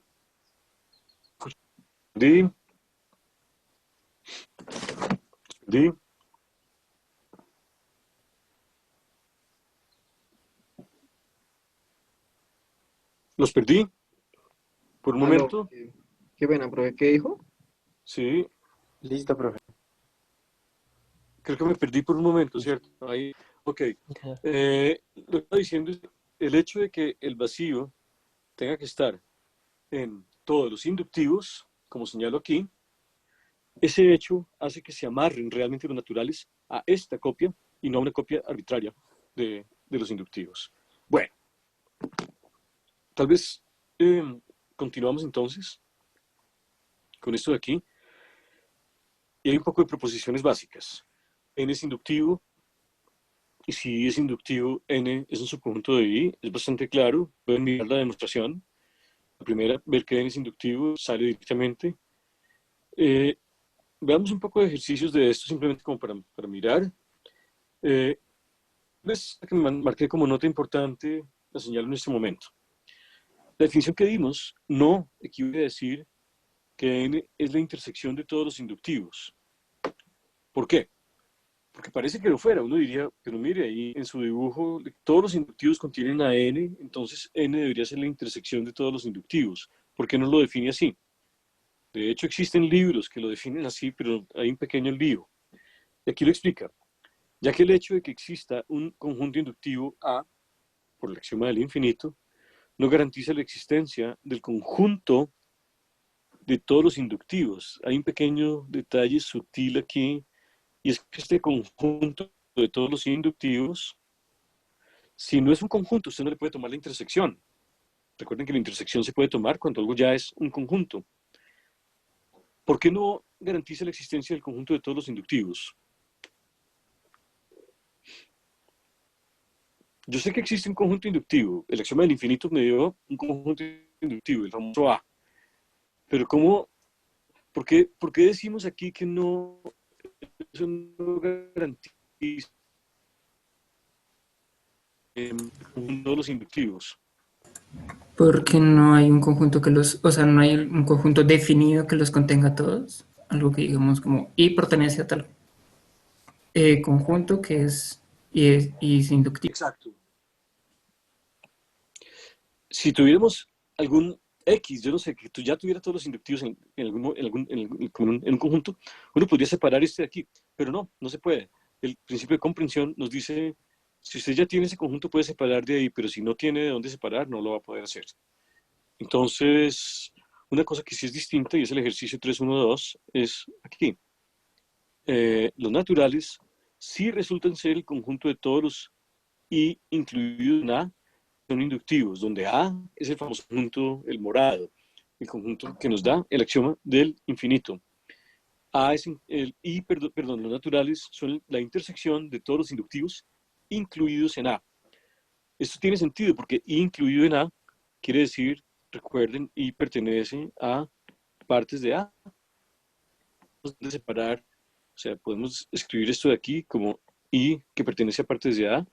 ¿Sí? ¿Los perdí? ¿Por un momento? Qué pena, profe. ¿Qué dijo? Sí. Listo, profe. Creo que me perdí por un momento, ¿cierto? Ahí, ok. Lo que estaba diciendo es el hecho de que el vacío tenga que estar en todos los inductivos, como señalo aquí, ese hecho hace que se amarren realmente los naturales a esta copia y no a una copia arbitraria de los inductivos. Bueno, tal vez continuamos entonces con esto de aquí. Y hay un poco de proposiciones básicas. N es inductivo, y si es inductivo, N es un subconjunto de I, es bastante claro, pueden mirar la demostración, primera, ver que n es inductivo, sale directamente. Veamos un poco de ejercicios de esto, simplemente como para mirar. Les marqué como nota importante, la señalo en este momento. La definición que dimos no equivale a decir que n es la intersección de todos los inductivos. ¿Por qué? Porque parece que lo fuera. Uno diría, pero mire, ahí en su dibujo todos los inductivos contienen a n, entonces n debería ser la intersección de todos los inductivos. ¿Por qué no lo define así? De hecho, existen libros que lo definen así, pero hay un pequeño lío. Y aquí lo explica. Ya que el hecho de que exista un conjunto inductivo A, por el axioma del infinito, no garantiza la existencia del conjunto de todos los inductivos. Hay un pequeño detalle sutil aquí, y es que este conjunto de todos los inductivos, si no es un conjunto, usted no le puede tomar la intersección. Recuerden que la intersección se puede tomar cuando algo ya es un conjunto. ¿Por qué no garantiza la existencia del conjunto de todos los inductivos? Yo sé que existe un conjunto inductivo. El axioma del infinito me dio un conjunto inductivo, el famoso A. Pero ¿por qué decimos aquí que no, eso no garantiza todos los inductivos? Porque no hay un conjunto que los, o sea, no hay un conjunto definido que los contenga todos. Algo que digamos como y pertenece a tal conjunto que es y es inductivo. Exacto. Si tuviéramos algún X, yo no sé, que tú ya tuvieras todos los inductivos en un conjunto, uno podría separar este de aquí, pero no se puede. El principio de comprensión nos dice, si usted ya tiene ese conjunto puede separar de ahí, pero si no tiene de dónde separar, no lo va a poder hacer. Entonces, una cosa que sí es distinta, y es el ejercicio 3.1.2, es aquí. Los naturales sí resultan ser el conjunto de todos los I incluidos en A, son inductivos, donde A es el famoso conjunto, el morado, el conjunto que nos da el axioma del infinito. A es los naturales son la intersección de todos los inductivos incluidos en A. Esto tiene sentido porque I incluido en A quiere decir, recuerden, I pertenece a partes de A. Podemos separar, o sea, podemos escribir esto de aquí como I que pertenece a partes de A,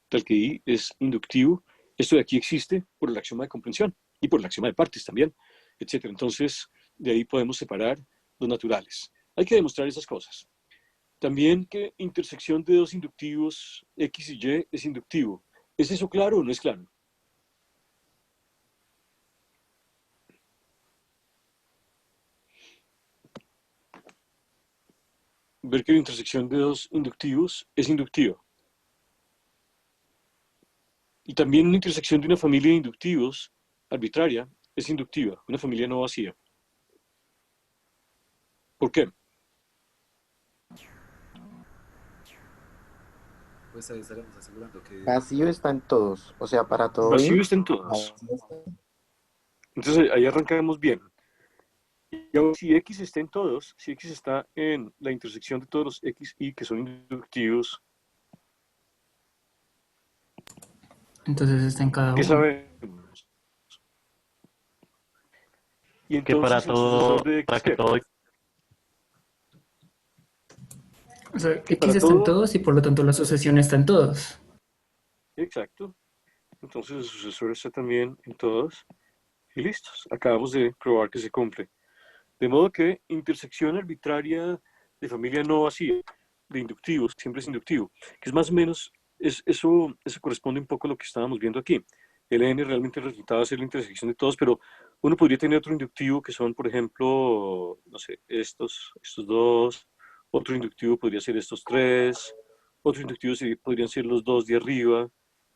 tal que I es inductivo. Esto de aquí existe por el axioma de comprensión y por el axioma de partes también, etc. Entonces, de ahí podemos separar los naturales. Hay que demostrar esas cosas. También que intersección de dos inductivos X y Y es inductivo. ¿Es eso claro o no es claro? Ver que la intersección de dos inductivos es inductiva. Y también una intersección de una familia de inductivos arbitraria es inductiva, una familia no vacía. ¿Por qué? Pues ahí estaremos asegurando que... Vacío está en todos, o sea, para todo Vacío I, está en todos. Entonces ahí arrancamos bien. Y ahora, si X está en todos, si X está en la intersección de todos los X y que son inductivos, Entonces está en cada uno. ¿qué sabemos? Y entonces, Que para todo, de X, para que todo O sea, que X para está en todo, todos y por lo tanto la asociación está en todos. exacto. Entonces el sucesor está también en todos. Y listos. Acabamos de probar que se cumple. De modo que intersección arbitraria de familia no vacía, de inductivos, siempre es inductivo, que es más o menos, eso corresponde un poco a lo que estábamos viendo aquí. El n realmente resultaba ser la intersección de todos, pero uno podría tener otro inductivo que son, por ejemplo, no sé, estos dos, otro inductivo podría ser estos tres, otro inductivo podrían ser los dos de arriba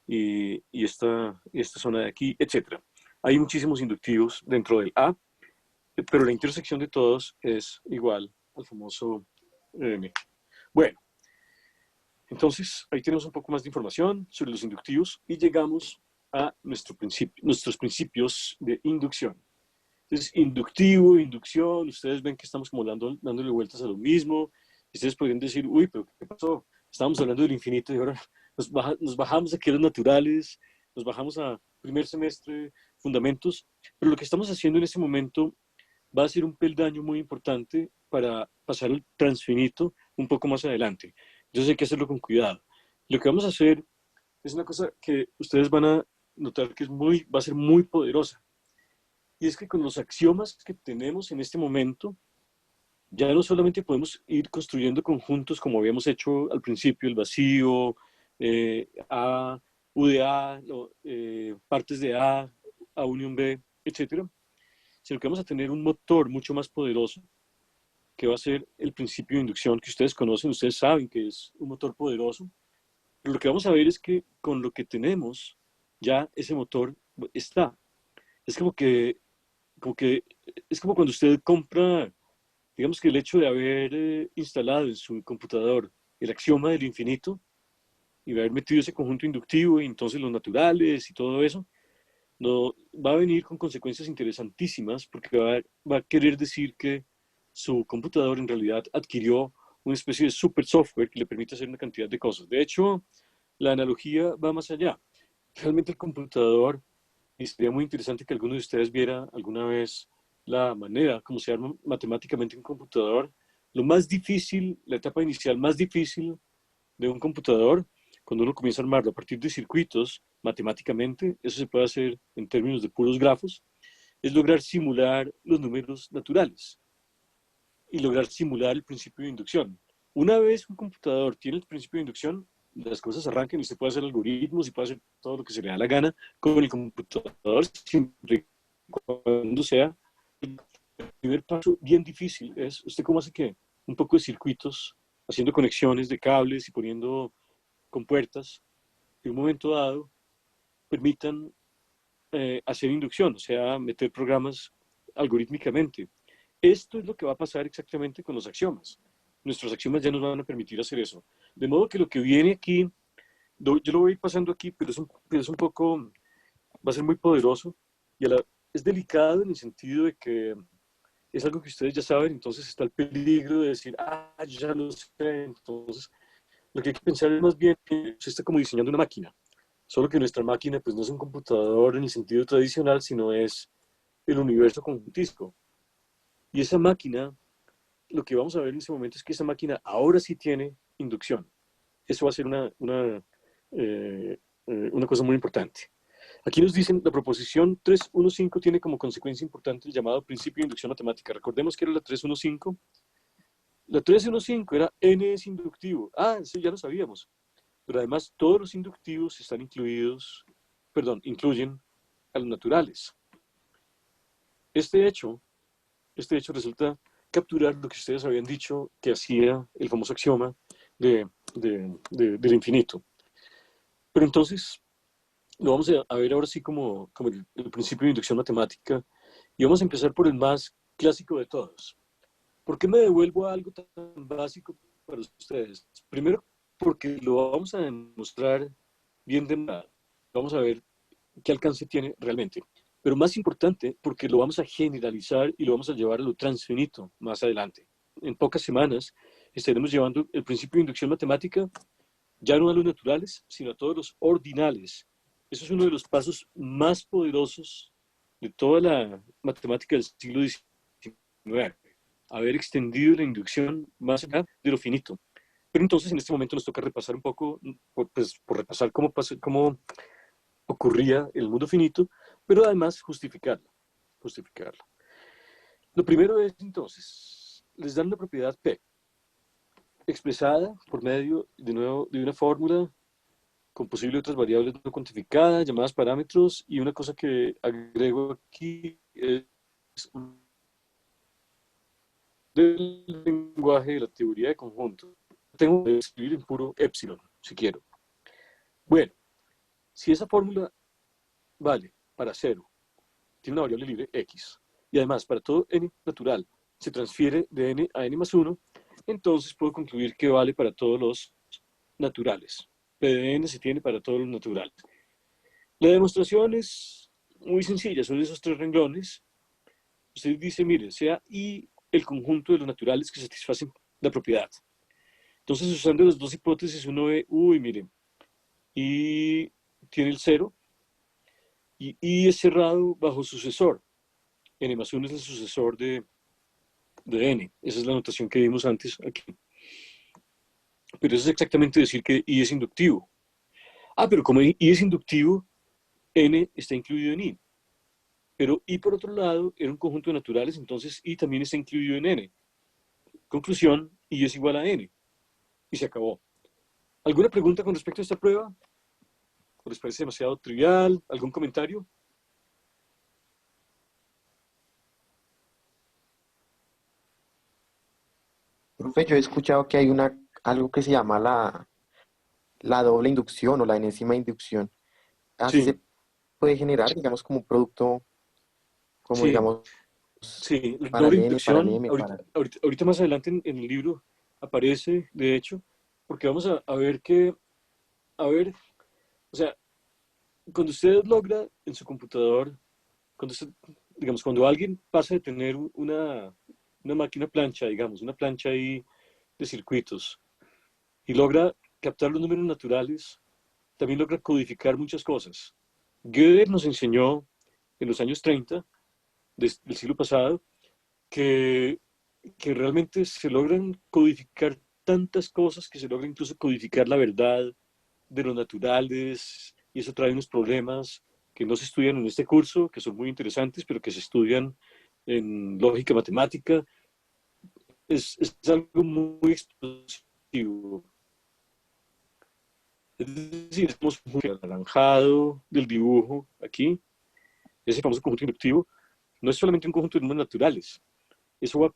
y esta zona de aquí, etc. Hay muchísimos inductivos dentro del A, pero la intersección de todos es igual al famoso n. Bueno, entonces ahí tenemos un poco más de información sobre los inductivos y llegamos a nuestros principios de inducción. Entonces, inductivo, inducción, ustedes ven que estamos como dándole vueltas a lo mismo. Ustedes podrían decir, uy, pero ¿qué pasó? Estábamos hablando del infinito y ahora nos bajamos aquí a los naturales, nos bajamos a primer semestre fundamentos, pero lo que estamos haciendo en este momento va a ser un peldaño muy importante para pasar al transfinito un poco más adelante. Entonces hay que hacerlo con cuidado. Lo que vamos a hacer es una cosa que ustedes van a notar que va a ser muy poderosa. Y es que con los axiomas que tenemos en este momento, ya no solamente podemos ir construyendo conjuntos como habíamos hecho al principio, el vacío, A, U de A, partes de A unión B, etcétera, sino que vamos a tener un motor mucho más poderoso que va a ser el principio de inducción que ustedes conocen, ustedes saben que es un motor poderoso. Pero lo que vamos a ver es que con lo que tenemos, ya ese motor está. Es es como cuando usted compra, digamos que el hecho de haber instalado en su computador el axioma del infinito y de haber metido ese conjunto inductivo y entonces los naturales y todo eso, no, va a venir con consecuencias interesantísimas porque va a querer decir que su computador en realidad adquirió una especie de super software que le permite hacer una cantidad de cosas. De hecho, la analogía va más allá. Realmente el computador, y sería muy interesante que alguno de ustedes viera alguna vez la manera como se arma matemáticamente un computador. Lo más difícil, la etapa inicial más difícil de un computador, cuando uno comienza a armarlo a partir de circuitos, matemáticamente, eso se puede hacer en términos de puros grafos, es lograr simular los números naturales y lograr simular el principio de inducción. Una vez un computador tiene el principio de inducción, las cosas arrancan y se puede hacer algoritmos y puede hacer todo lo que se le da la gana con el computador, siempre y cuando sea. El primer paso bien difícil es, ¿usted cómo hace qué? Un poco de circuitos, haciendo conexiones de cables y poniendo compuertas, en un momento dado, permitan hacer inducción, o sea, meter programas algorítmicamente. Esto es lo que va a pasar exactamente con los axiomas. Nuestros axiomas ya nos van a permitir hacer eso. De modo que lo que viene aquí, yo lo voy a ir pasando aquí, pero es un poco, va a ser muy poderoso y es delicado en el sentido de que es algo que ustedes ya saben, entonces está el peligro de decir, yo ya lo sé, entonces lo que hay que pensar es más bien que se está como diseñando una máquina, solo que nuestra máquina pues no es un computador en el sentido tradicional, sino es el universo conjuntístico. Y esa máquina, lo que vamos a ver en ese momento es que esa máquina ahora sí tiene inducción. Eso va a ser una cosa muy importante. Aquí nos dicen, la proposición 315 tiene como consecuencia importante el llamado principio de inducción matemática. Recordemos que era la 315. La 315 era N es inductivo. Eso ya lo sabíamos. Pero además todos los inductivos están incluyen a los naturales. Este hecho resulta capturar lo que ustedes habían dicho que hacía el famoso axioma del infinito. Pero entonces lo vamos a ver ahora sí como el principio de inducción matemática y vamos a empezar por el más clásico de todos. ¿Por qué me devuelvo a algo tan básico para ustedes? Primero, porque lo vamos a demostrar bien de nada. Vamos a ver qué alcance tiene realmente. Pero más importante, porque lo vamos a generalizar y lo vamos a llevar a lo transfinito más adelante. En pocas semanas estaremos llevando el principio de inducción matemática ya no a los naturales, sino a todos los ordinales. Eso es uno de los pasos más poderosos de toda la matemática del siglo XIX. Haber extendido la inducción más allá de lo finito. Pero entonces en este momento nos toca repasar un poco, por repasar cómo ocurría el mundo finito, pero además justificarla. Lo primero es entonces, les dan una propiedad P, expresada por medio, de nuevo, de una fórmula con posibles otras variables no cuantificadas, llamadas parámetros, y una cosa que agrego aquí es del lenguaje de la teoría de conjuntos. Tengo que escribir en puro epsilon, si quiero. Bueno, si esa fórmula vale para 0, tiene una variable libre x, y además para todo n natural se transfiere de n a n más 1, entonces puedo concluir que vale para todos los naturales. P de n se tiene para todos los naturales. La demostración es muy sencilla, son esos 3 renglones. Usted dice, mire, sea I el conjunto de los naturales que satisfacen la propiedad. Entonces, usando las dos hipótesis, uno ve, miren, I tiene el 0, y I es cerrado bajo sucesor. N más 1 es el sucesor de N. Esa es la notación que vimos antes aquí. Pero eso es exactamente decir que I es inductivo. Pero como I es inductivo, N está incluido en I. Pero I, por otro lado, era un conjunto de naturales, entonces I también está incluido en N. Conclusión, I es igual a N. Y se acabó. ¿Alguna pregunta con respecto a esta prueba? ¿O les parece demasiado trivial? ¿Algún comentario? Profe, yo he escuchado que hay algo que se llama la doble inducción o la enésima inducción. Así Sí, se puede generar, digamos, como un producto, como sí, digamos, sí. La para el doble N, para el inducción, M, para... ahorita más adelante en el libro aparece, de hecho, porque vamos a ver que, o sea, cuando usted logra en su computador, digamos, cuando alguien pasa de tener una máquina plancha, digamos, una plancha ahí de circuitos, y logra captar los números naturales, también logra codificar muchas cosas. Gödel nos enseñó en los años 30 del siglo pasado que, que realmente se logran codificar tantas cosas que se logra incluso codificar la verdad de los naturales, y eso trae unos problemas que no se estudian en este curso, que son muy interesantes, pero que se estudian en lógica matemática. Es algo muy explosivo. Es decir, estamos el anaranjado del dibujo aquí, ese famoso conjunto inductivo, no es solamente un conjunto de números naturales. Eso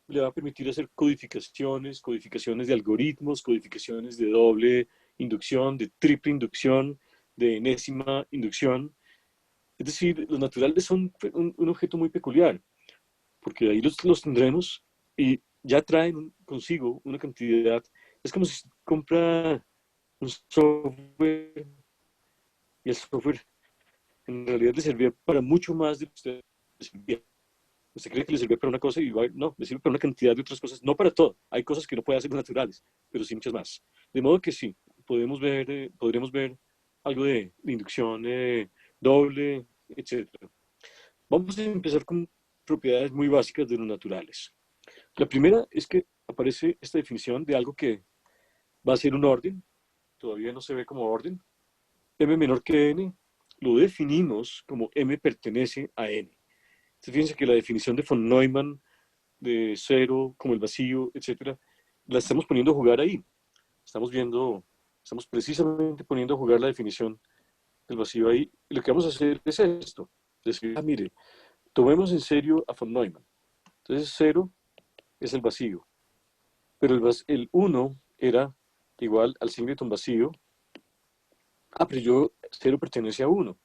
le va a permitir hacer codificaciones de algoritmos, codificaciones de doble inducción, de triple inducción, de enésima inducción. Es decir, los naturales son un objeto muy peculiar, porque ahí los tendremos y ya traen consigo una cantidad. Es como si compra un software y el software en realidad le servía para mucho más de lo que usted le servía. Usted cree que le sirve para una cosa y no, le sirve para una cantidad de otras cosas, no para todo. Hay cosas que no puede hacer los naturales, pero sí muchas más. De modo que sí, podremos ver algo de inducción doble, etcétera. Vamos a empezar con propiedades muy básicas de los naturales. La primera es que aparece esta definición de algo que va a ser un orden, todavía no se ve como orden. M menor que n, lo definimos como M pertenece a n. Entonces fíjense que la definición de von Neumann, de cero, como el vacío, etcétera, la estamos poniendo a jugar ahí. Estamos precisamente poniendo a jugar la definición del vacío ahí. Y lo que vamos a hacer es esto. Decir, mire, tomemos en serio a von Neumann. Entonces cero es el vacío. Pero el 1 era igual al singleton vacío. Pero cero pertenece a 1.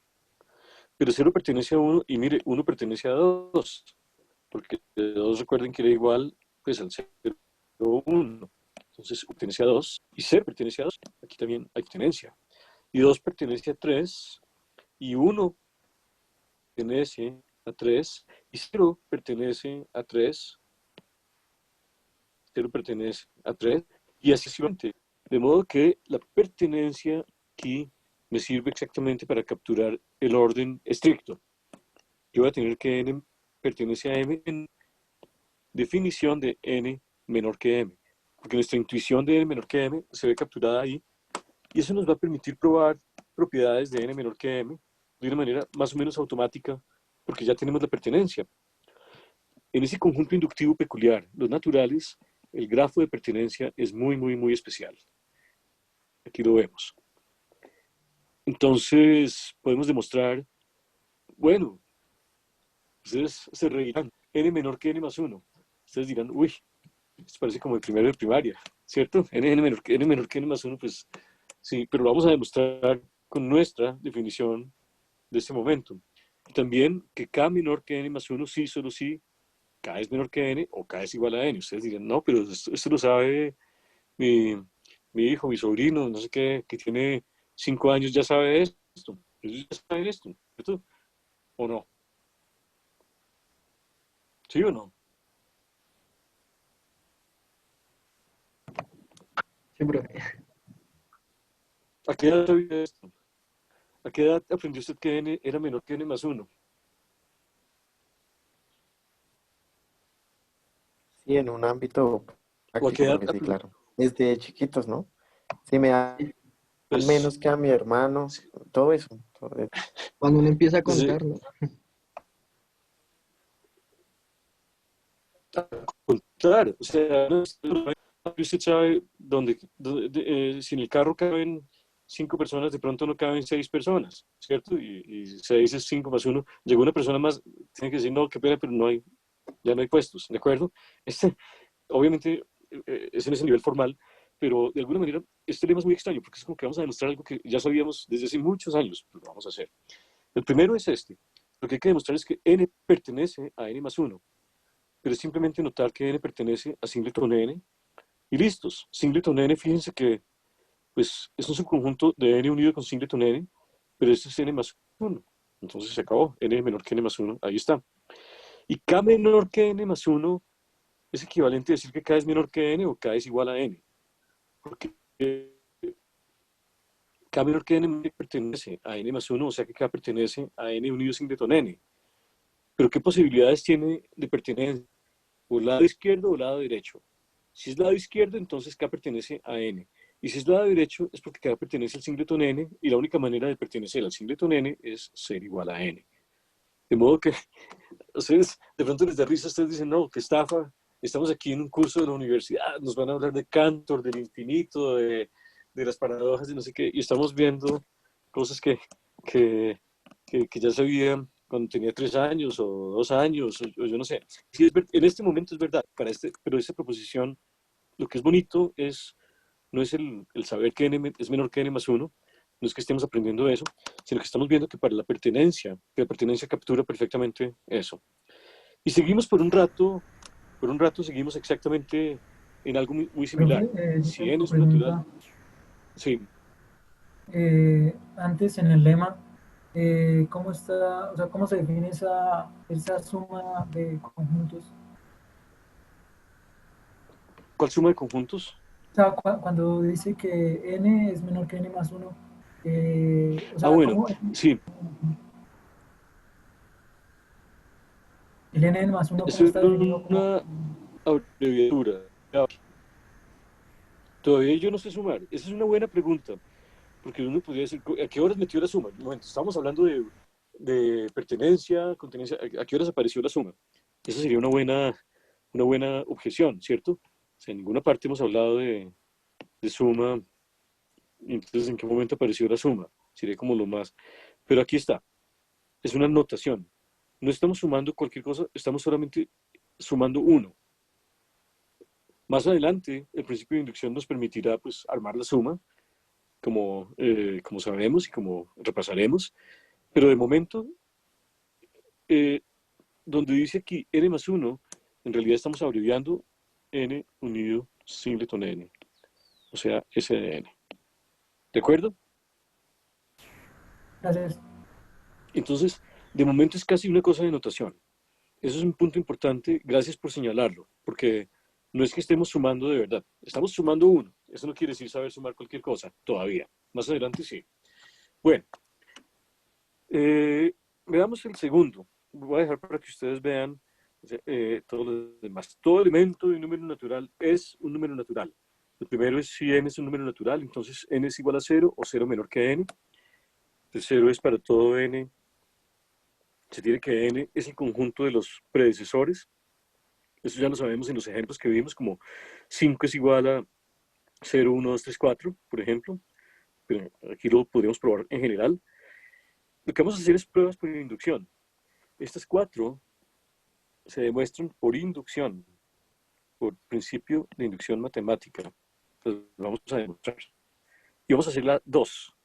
Pero cero pertenece a 1 y mire, 1 pertenece a 2. Porque 2 recuerden que era igual pues al 0, 1. Entonces pertenece a 2 y 0 pertenece a 2. Aquí también hay tenencia. Y 2 pertenece a 3 y 1 pertenece a 3 y 0 pertenece a 3. 0 pertenece a 3 y así sucesivamente. De modo que la pertenencia aquí me sirve exactamente para capturar el orden estricto. Yo voy a tener que n pertenece a m en definición de n menor que m, porque nuestra intuición de n menor que m se ve capturada ahí, y eso nos va a permitir probar propiedades de n menor que m de una manera más o menos automática, porque ya tenemos la pertenencia. En ese conjunto inductivo peculiar, los naturales, el grafo de pertenencia es muy, muy, muy especial. Aquí lo vemos. Entonces, podemos demostrar, bueno, ustedes se reirán, n menor que n más 1. Ustedes dirán, uy, esto parece como el primero de primaria, ¿cierto? N menor que n más 1, pues sí, pero lo vamos a demostrar con nuestra definición de este momento. Y también que k menor que n más 1, sí, solo sí, k es menor que n o k es igual a n. Ustedes dirán, no, pero esto lo sabe mi hijo, mi sobrino, no sé qué, que tiene 5 años, ya sabe esto. Ellos ya saben esto, ¿cierto? ¿O no? ¿Sí o no? Sí, profe. ¿A qué edad sabía esto? ¿A qué edad aprendió usted que n era menor que n más 1? Sí, en un ámbito ¿O a qué práctico, edad profe, sí, claro. Desde chiquitos, ¿no? Si me dan pues, menos que a mi hermano, todo eso. Cuando uno empieza a desde- contar, ¿no? contar, o sea, usted sabe si en el carro caben 5 personas, de pronto no caben 6 personas, ¿cierto? Y 6 es 5 más 1. Llegó una persona más, tiene que decir, no, qué pena, pero ya no hay puestos, ¿de acuerdo? Obviamente, es en ese nivel formal, pero de alguna manera este lema es muy extraño, porque es como que vamos a demostrar algo que ya sabíamos desde hace muchos años, pero lo vamos a hacer. El primero es este. Lo que hay que demostrar es que n pertenece a n más 1, pero es simplemente notar que n pertenece a singleton n, y listos. Singleton n, fíjense que pues, es un subconjunto de n unido con singleton n, pero este es n más 1. Entonces se acabó, n menor que n más 1, ahí está. Y k menor que n más 1 es equivalente a decir que k es menor que n o k es igual a n. Porque k menor que n pertenece a n más 1, o sea que k pertenece a n unido singleton n. Pero ¿qué posibilidades tiene de pertenencia? ¿O lado izquierdo o lado derecho? Si es lado izquierdo, entonces k pertenece a n. Y si es lado derecho, es porque k pertenece al singleton n, y la única manera de pertenecer al singleton n es ser igual a n. De modo que ustedes, de pronto les da risa, ustedes dicen, no, qué estafa, estamos aquí en un curso de la universidad, nos van a hablar de Cantor, del infinito, de las paradojas, de no sé qué, y estamos viendo cosas que ya sabían cuando tenía 3 años o 2 años, o yo no sé. Sí, en este momento es verdad, pero esta proposición, lo que es bonito no es el saber que n es menor que n más 1, no es que estemos aprendiendo eso, sino que estamos viendo que para la pertenencia captura perfectamente eso. Y seguimos por un rato seguimos exactamente en algo muy similar. Profe, yo Si tengo n una es un natural, pregunta. sí. Antes en el lema, ¿cómo está, o sea, cómo se define esa suma de conjuntos? ¿Cuál suma de conjuntos? O sea, cuando dice que n es menor que n más 1, o sea, Bueno, ¿cómo sí. el n más 1 Eso cómo es está definido como? una abreviatura. Todavía yo no sé sumar. Esa es una buena pregunta, porque uno podría decir, ¿a qué horas metió la suma? Un momento, estamos hablando de pertenencia, contenencia, ¿a qué horas apareció la suma? Esa sería una buena objeción, ¿cierto? O sea, en ninguna parte hemos hablado de suma, y entonces ¿en qué momento apareció la suma? Sería como lo más. Pero aquí está, es una notación. No estamos sumando cualquier cosa, estamos solamente sumando 1. Más adelante, el principio de inducción nos permitirá pues, armar la suma, como sabemos y como repasaremos, pero de momento, donde dice aquí n más 1, en realidad estamos abreviando n unido singleton n, o sea, S de n. ¿De acuerdo? Gracias. Entonces, de momento es casi una cosa de notación. Eso es un punto importante, gracias por señalarlo, porque no es que estemos sumando de verdad, estamos sumando 1. Eso no quiere decir saber sumar cualquier cosa, todavía. Más adelante sí. Bueno, veamos el segundo. Voy a dejar para que ustedes vean todo lo demás. Todo elemento de un número natural es un número natural. El primero es si n es un número natural, entonces n es igual a 0 o 0 menor que n. Entonces 0 es para todo n. Se tiene que n es el conjunto de los predecesores. Eso ya lo sabemos en los ejemplos que vimos, como 5 es igual a 0, 1, 2, 3, 4, por ejemplo. Pero aquí lo podríamos probar en general. Lo que vamos a hacer es pruebas por inducción. Estas 4 se demuestran por inducción, por principio de inducción matemática. Entonces vamos a demostrar. Y vamos a hacer la 2.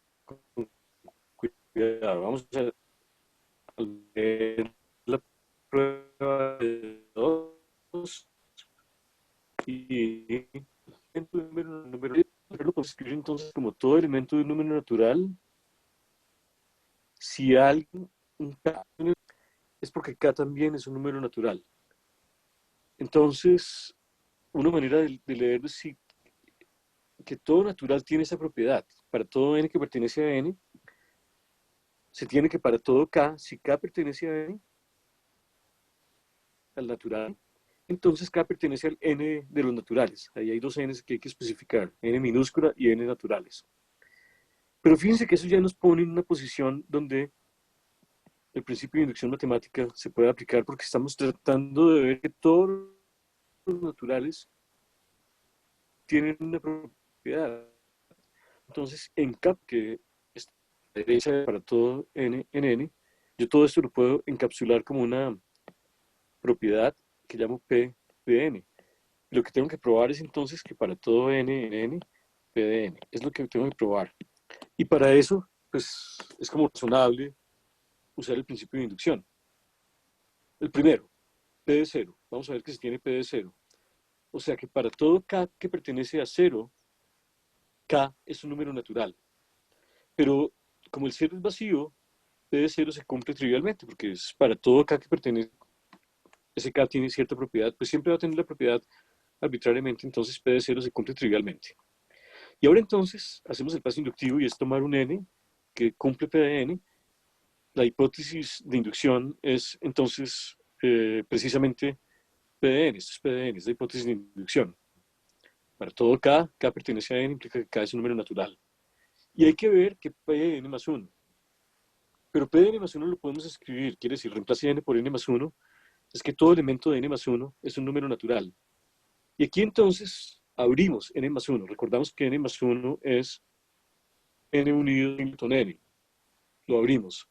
Cuidado, vamos a hacer la prueba de 2 y lo puedo escribir entonces como todo elemento de un número natural. Si alguien es porque K también es un número natural. Entonces, una manera de leerlo es que todo natural tiene esa propiedad. Para todo n que pertenece a n, se tiene que para todo K, si K pertenece a N, al natural, entonces K pertenece al N de los naturales. Ahí hay dos Ns que hay que especificar, N minúscula y N naturales. Pero fíjense que eso ya nos pone en una posición donde el principio de inducción matemática se puede aplicar porque estamos tratando de ver que todos los naturales tienen una propiedad. Entonces, en K, que es la derecha para todo N en N, yo todo esto lo puedo encapsular como una propiedad que llamo P de N. Lo que tengo que probar es entonces que para todo N en N, P de N. Es lo que tengo que probar. Y para eso, pues, es como razonable usar el principio de inducción. El primero, P de 0. Vamos a ver que se tiene P de 0. O sea que para todo K que pertenece a 0, K es un número natural. Pero como el 0 es vacío, P de 0 se cumple trivialmente, porque es para todo K que pertenece, ese K tiene cierta propiedad, pues siempre va a tener la propiedad arbitrariamente, entonces P de 0 se cumple trivialmente. Y ahora entonces hacemos el paso inductivo y es tomar un N que cumple P de N. La hipótesis de inducción es entonces precisamente P de N, esto es P de N, es la hipótesis de inducción. Para todo K, K pertenece a N, implica que K es un número natural. Y hay que ver que P de N más 1. Pero P de N más 1 lo podemos escribir, quiere decir, reemplace N por N más 1, es que todo elemento de N más 1 es un número natural. Y aquí entonces abrimos N más 1. Recordamos que N más 1 es N unido Hamilton N. Lo abrimos.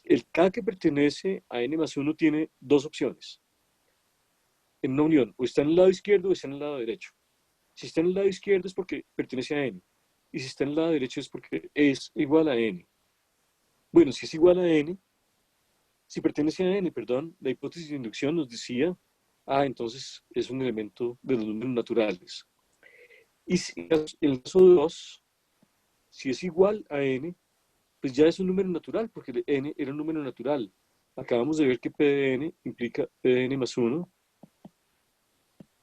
El K que pertenece a N más 1 tiene dos opciones. En una unión, o está en el lado izquierdo o está en el lado derecho. Si está en el lado izquierdo es porque pertenece a N. Y si está en el lado derecho es porque es igual a N. Bueno, si es igual a N, si pertenece a N, perdón, la hipótesis de inducción nos decía, entonces es un elemento de los números naturales. Y si en el caso 2, si es igual a N, pues ya es un número natural, porque N era un número natural. Acabamos de ver que P de N implica P de N más 1.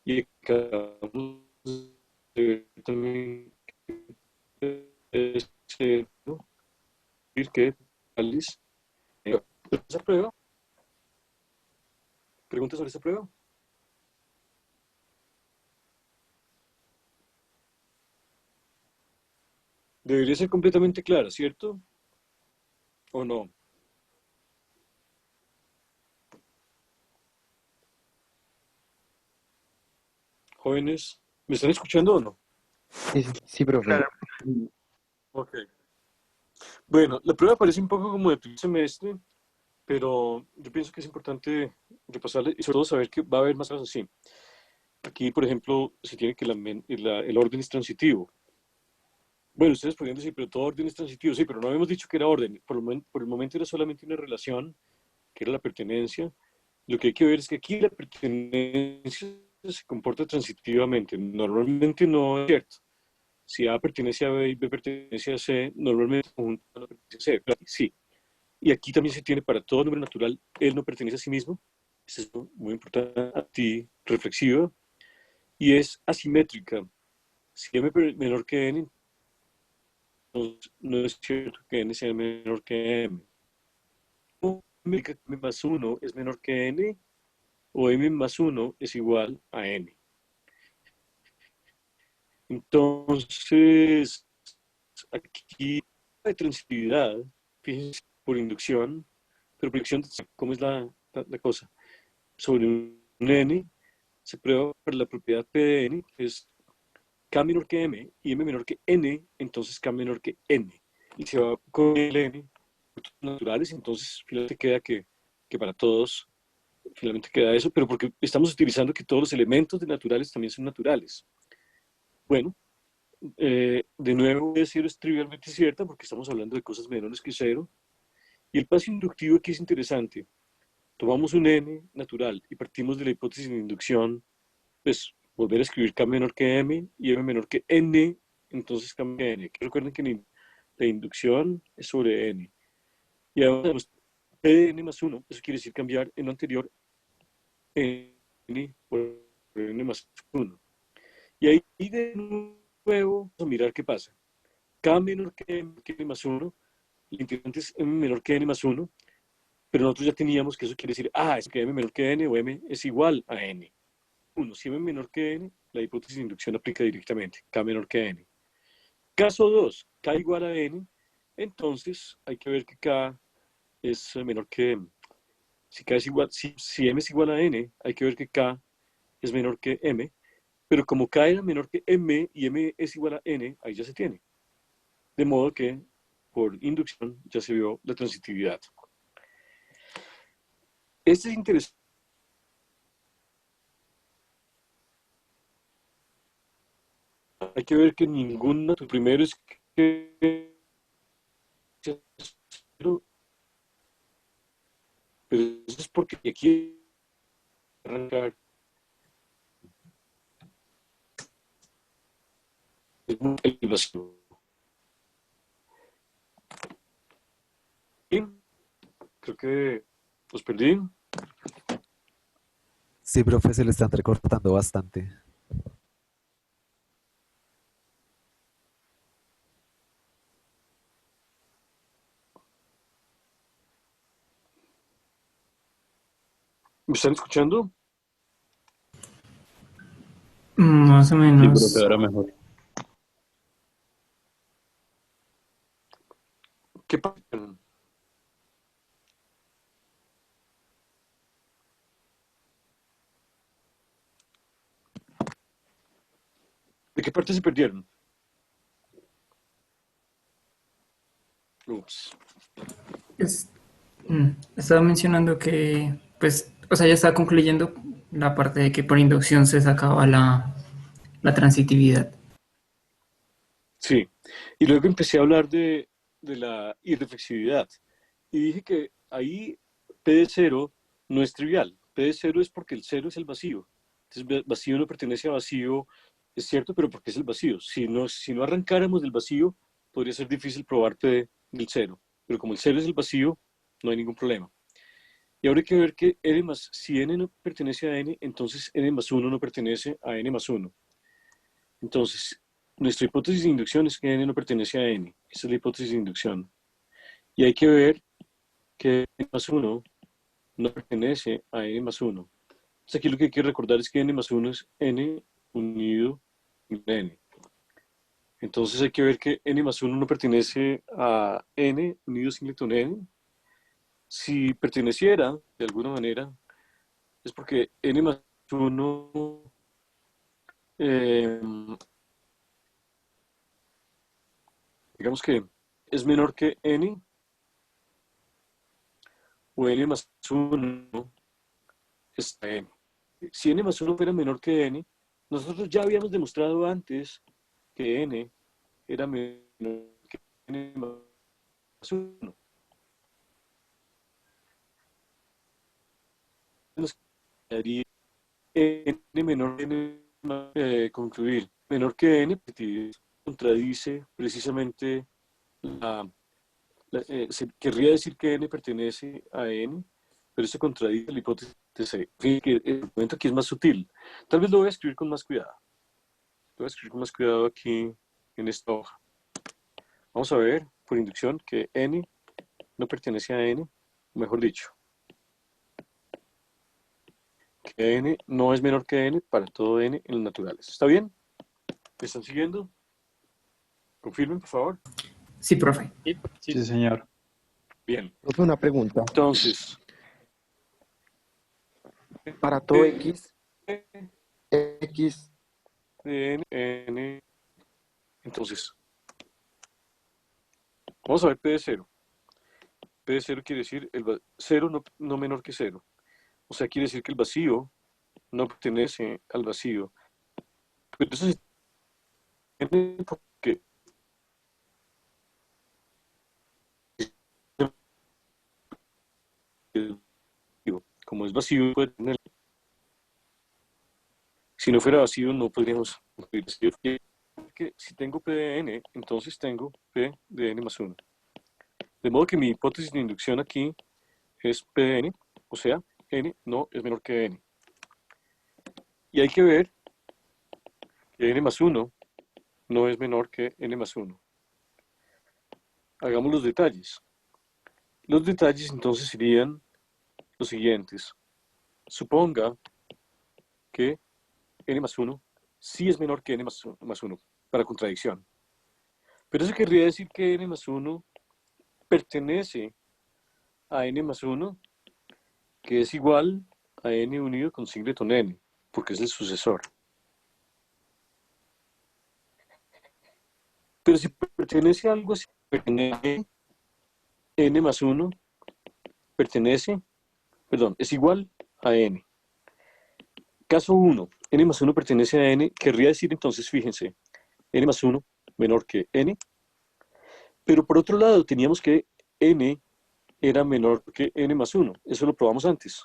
Y acabamos de ver también que P de 0, que Alice, ¿esa prueba? ¿Preguntas sobre esa prueba? Debería ser completamente clara, ¿cierto? ¿O no? Jóvenes, ¿me están escuchando o no? Sí, profe. Ok. Bueno, la prueba parece un poco como de primer semestre, pero yo pienso que es importante repasarle y sobre todo saber que va a haber más cosas así. Aquí, por ejemplo, se tiene que el orden es transitivo. Bueno, ustedes podrían decir, pero todo orden es transitivo. Sí, pero no habíamos dicho que era orden. Por el momento era solamente una relación, que era la pertenencia. Lo que hay que ver es que aquí la pertenencia se comporta transitivamente. Normalmente no es cierto. Si A pertenece a B y B pertenece a C, normalmente el conjunto no pertenece a C. Pero aquí sí. Y aquí también se tiene para todo número natural, él no pertenece a sí mismo. Eso es muy importante, reflexiva. Y es asimétrica. Si M es menor que N, entonces no es cierto que N sea menor que M. M más 1 es menor que N, o M más 1 es igual a N. Entonces, aquí hay transitividad, fíjense, por inducción, pero por inducción, ¿cómo es la cosa? Sobre un N se prueba por la propiedad P de N, que es K menor que M y M menor que N, entonces K menor que N. Y se va con el N naturales, entonces finalmente queda que para todos finalmente queda eso, pero porque estamos utilizando que todos los elementos de naturales también son naturales. Bueno, de nuevo, decir es trivialmente cierta porque estamos hablando de cosas menores que 0. Y el paso inductivo aquí es interesante. Tomamos un N natural y partimos de la hipótesis de inducción, pues volver a escribir K menor que M y M menor que N, entonces K menor que N. Que recuerden que la inducción es sobre N. Y ahora tenemos P de N más 1, eso quiere decir cambiar en lo anterior N por N más 1. Y ahí de nuevo vamos a mirar qué pasa. K menor que N más 1 la integrante es m menor que n más 1, pero nosotros ya teníamos que eso quiere decir, es que m menor que n o m es igual a n. 1, si m menor que n, la hipótesis de inducción aplica directamente, k menor que n. Caso 2, k igual a n, entonces hay que ver que k es menor que m. Si m es igual a n, hay que ver que k es menor que m, pero como k era menor que m y m es igual a n, ahí ya se tiene. De modo que por inducción ya se vio la transitividad. Este es interesante. Hay que ver que ninguna, tu primero es que pero eso es porque aquí arrancar el vacío. Creo que los perdí. Sí, profe, se le están recortando bastante. ¿Me están escuchando? Más o Sí, menos. profe, ahora mejor. ¿Qué pasa? ¿De qué parte se perdieron? Ups. Estaba mencionando que, pues, o sea, ya estaba concluyendo la parte de que por inducción se sacaba la transitividad. Sí, y luego empecé a hablar de la irreflexividad y dije que ahí P de 0 no es trivial. P de 0 es porque el 0 es el vacío. Entonces vacío no pertenece a vacío, es cierto, pero porque es el vacío. Si no arrancáramos del vacío, podría ser difícil probar P del 0. Pero como el 0 es el vacío, no hay ningún problema. Y ahora hay que ver que si n no pertenece a n, entonces n más 1 no pertenece a n más 1. Entonces, nuestra hipótesis de inducción es que n no pertenece a n. Esa es la hipótesis de inducción. Y hay que ver que n más 1 no pertenece a n más 1. Entonces aquí lo que hay que recordar es que n más 1 es n unido a n. Entonces hay que ver que n más 1 no pertenece a n unido singleton n. Si perteneciera, de alguna manera, es porque n más 1 digamos que es menor que n, o n más 1 está n. Si n más 1 fuera menor que n, nosotros ya habíamos demostrado antes que n era menor que n más 1. Nos quedaría n menor que n más, concluir. Menor que n contradice precisamente querría decir que n pertenece a n, pero eso contradice la hipótesis de C. Que el momento aquí es más sutil. Tal vez lo voy a escribir con más cuidado. Lo voy a escribir con más cuidado aquí en esta hoja. Vamos a ver, por inducción, que n no pertenece a n, mejor dicho, que n no es menor que n para todo n en los naturales. ¿Está bien? ¿Me están siguiendo? Confirmen, por favor. Sí, profe. Sí, señor. Bien. Profe, una pregunta. Entonces, Para todo x de n, entonces, vamos a ver P de 0. P de 0 quiere decir 0 no menor que 0. O sea, quiere decir que el vacío no pertenece al vacío. Pero eso se entiende porque como es vacío, puede tener. Si no fuera vacío, no podríamos decir que si tengo P de n, entonces tengo P de n más 1. De modo que mi hipótesis de inducción aquí es P de n, o sea, n no es menor que n. Y hay que ver que n más 1 no es menor que n más 1. Hagamos los detalles. Los detalles entonces serían los siguientes. Suponga que n más 1 sí es menor que n más 1, para contradicción. Pero eso querría decir que n más 1 pertenece a n más 1, que es igual a n unido con singleton n, porque es el sucesor. Pero si pertenece a algo así, pertenece n más 1, es igual a n. Caso 1, n más 1 pertenece a n, querría decir entonces, fíjense, n más 1 menor que n, pero por otro lado teníamos que n era menor que n más 1, eso lo probamos antes.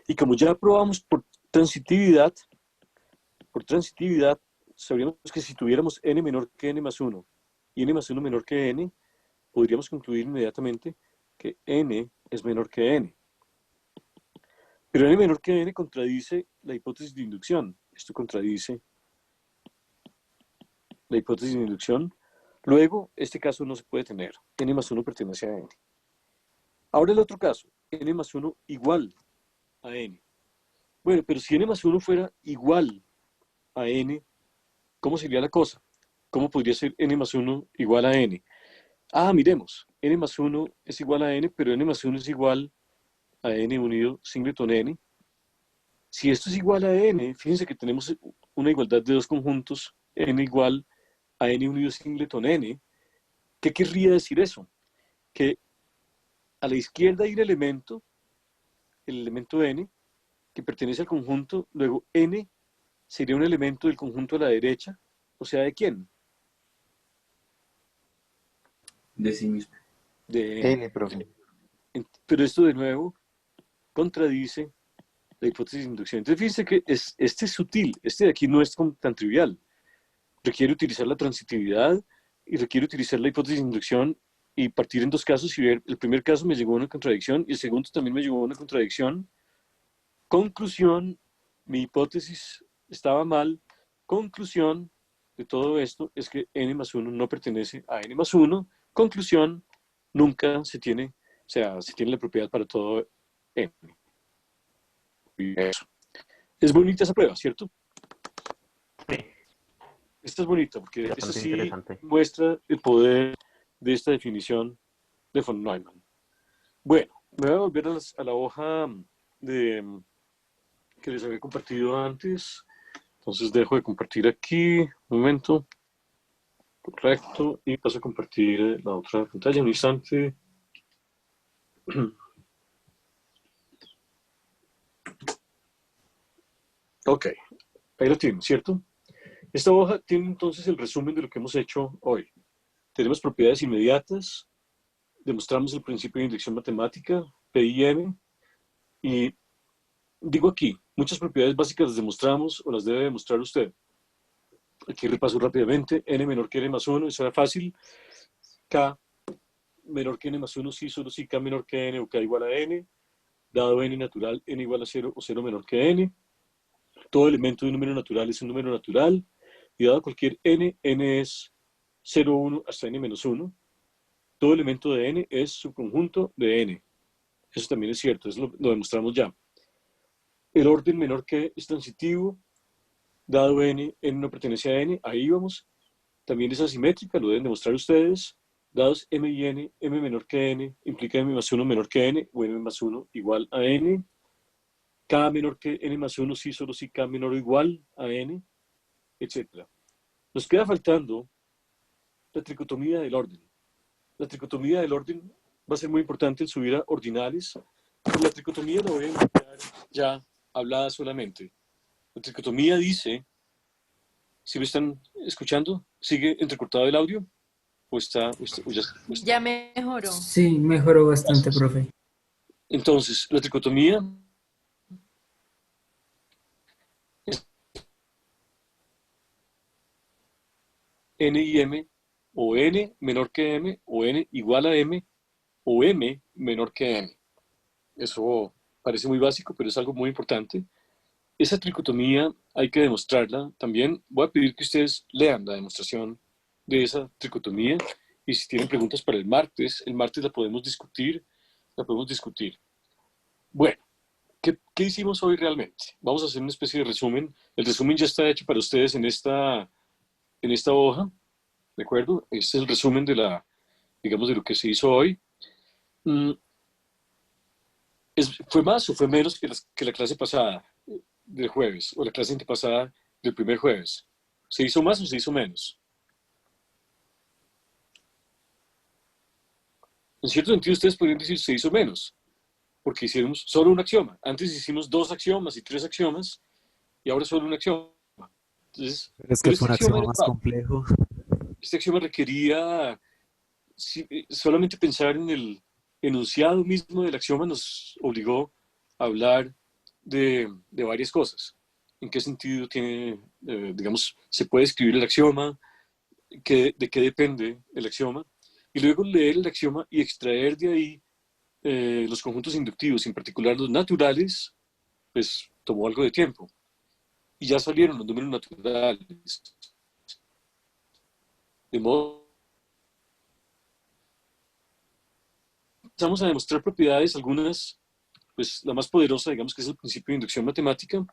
Y como ya probamos por transitividad, sabríamos que si tuviéramos n menor que n más 1 y n más 1 menor que n, podríamos concluir inmediatamente que n es menor que n. Pero n menor que n contradice la hipótesis de inducción. Esto contradice la hipótesis de inducción. Luego, este caso no se puede tener. N más 1 pertenece a n. Ahora el otro caso, n más 1 igual a n. Bueno, pero si n más 1 fuera igual a n, ¿cómo sería la cosa? ¿Cómo podría ser n más 1 igual a n? Ah, miremos. N más 1 es igual a n, pero n más 1 es igual a n unido singleton n. Si esto es igual a n, fíjense que tenemos una igualdad de dos conjuntos, n igual a n unido singleton n. ¿Qué querría decir eso? Que a la izquierda hay un elemento, el elemento n, que pertenece al conjunto, luego n sería un elemento del conjunto a la derecha, o sea, ¿de quién? De sí mismo. De N, profe. Pero esto de nuevo contradice la hipótesis de inducción. Entonces fíjense que este es sutil, este de aquí no es tan trivial. Requiere utilizar la transitividad y requiere utilizar la hipótesis de inducción y partir en dos casos y ver, el primer caso me llegó a una contradicción y el segundo también me llegó a una contradicción. Conclusión, mi hipótesis estaba mal. Conclusión de todo esto es que n más 1 no pertenece a n más 1. Conclusión, nunca se tiene, o sea, se tiene la propiedad para todo n. Y eso. Es bonita esa prueba, ¿cierto? Sí. Esta es bonita porque esta Bastante sí interesante. muestra el poder de esta definición de von Neumann. Bueno, me voy a volver a la hoja que les había compartido antes. Entonces dejo de compartir aquí, un momento. Correcto, y paso a compartir la otra pantalla en un instante. Ok, ahí lo tienen, ¿cierto? Esta hoja tiene entonces el resumen de lo que hemos hecho hoy. Tenemos propiedades inmediatas, demostramos el principio de inducción matemática, P y M, y digo aquí, muchas propiedades básicas las demostramos o las debe demostrar usted. Aquí repaso rápidamente, n menor que n más 1, eso era fácil. K menor que n más 1, sí, solo sí, K menor que n o K igual a n. Dado n natural, n igual a 0 o 0 menor que n. Todo elemento de un número natural es un número natural. Y dado cualquier n, n es 0, 1 hasta n menos 1. Todo elemento de n es subconjunto de n. Eso también es cierto, eso lo demostramos ya. El orden menor que es transitivo. Dado n, n no pertenece a n, ahí vamos. También es asimétrica, lo deben demostrar ustedes. Dados m y n, m menor que n implica m más 1 menor que n, o m más 1 igual a n. K menor que n más 1, sí, solo si K menor o igual a n, etc. Nos queda faltando la tricotomía del orden. La tricotomía del orden va a ser muy importante en subir a ordinales. Pero la tricotomía la voy a emplear ya hablada solamente. La tricotomía dice, ¿sí me están escuchando? ¿Sigue entrecortado el audio? ¿O está? Ya mejoró. Sí, mejoró bastante, profe. Entonces, la tricotomía es n y m, o n menor que m, o n igual a m, o m menor que n. Eso parece muy básico, pero es algo muy importante. Esa tricotomía hay que demostrarla también. Voy a pedir que ustedes lean la demostración de esa tricotomía Y si tienen preguntas para el martes la podemos discutir, Bueno, ¿qué hicimos hoy realmente? Vamos a hacer una especie de resumen. El resumen ya está hecho para ustedes en esta hoja, ¿de acuerdo? Este es el resumen de digamos, de lo que se hizo hoy. ¿Fue más o fue menos que la clase pasada del jueves, o la clase antepasada del primer jueves? ¿Se hizo más o se hizo menos? En cierto sentido, ustedes podrían decir se hizo menos, porque hicimos solo un axioma. Antes hicimos 2 axiomas y 3 axiomas, y ahora solo un axioma. Entonces, Pero es que pero fue este un axioma axioma era más bravo. complejo. Este axioma requería solamente pensar en el enunciado mismo del axioma nos obligó a hablar de varias cosas. ¿En qué sentido tiene, digamos, se puede escribir el axioma? ¿De qué depende el axioma? Y luego leer el axioma y extraer de ahí los conjuntos inductivos, en particular los naturales, pues tomó algo de tiempo. Y ya salieron los números naturales. De modo empezamos a demostrar propiedades, algunas, pues la más poderosa, digamos que es el principio de inducción matemática,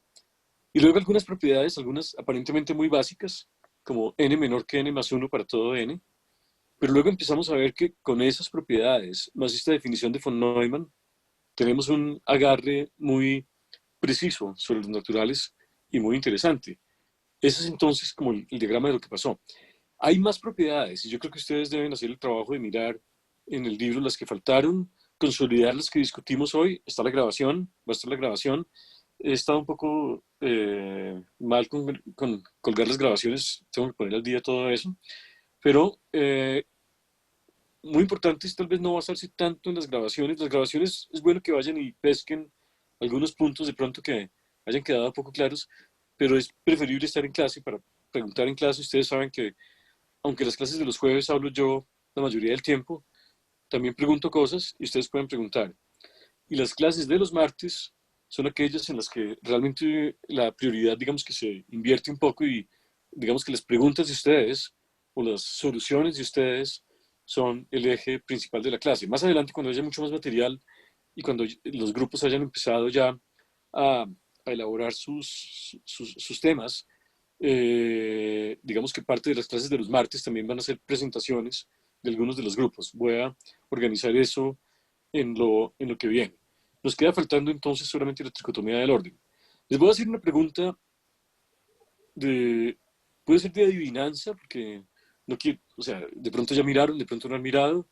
y luego algunas propiedades, algunas aparentemente muy básicas, como n menor que n más 1 para todo n, pero luego empezamos a ver que con esas propiedades, más esta definición de von Neumann, tenemos un agarre muy preciso sobre los naturales y muy interesante. Ese es entonces como el diagrama de lo que pasó. Hay más propiedades y yo creo que ustedes deben hacer el trabajo de mirar en el libro las que faltaron, consolidar las que discutimos hoy. Está la grabación, va a estar la grabación. He estado un poco mal con colgar las grabaciones, tengo que poner al día todo eso, pero muy importante es tal vez no basarse tanto en las grabaciones. Las grabaciones es bueno que vayan y pesquen algunos puntos de pronto que hayan quedado poco claros, pero es preferible estar en clase para preguntar en clase. Ustedes saben que aunque las clases de los jueves hablo yo la mayoría del tiempo, también pregunto cosas y ustedes pueden preguntar. Y las clases de los martes son aquellas en las que realmente la prioridad, digamos que se invierte un poco y digamos que las preguntas de ustedes o las soluciones de ustedes son el eje principal de la clase. Más adelante, cuando haya mucho más material y cuando los grupos hayan empezado ya a elaborar sus temas, digamos que parte de las clases de los martes también van a ser presentaciones de algunos de los grupos. Voy a organizar eso en lo que viene. Nos queda faltando entonces solamente la tricotomía del orden. Les voy a hacer una pregunta puede ser de adivinanza, porque no quiero, o sea, de pronto ya miraron, de pronto no han mirado,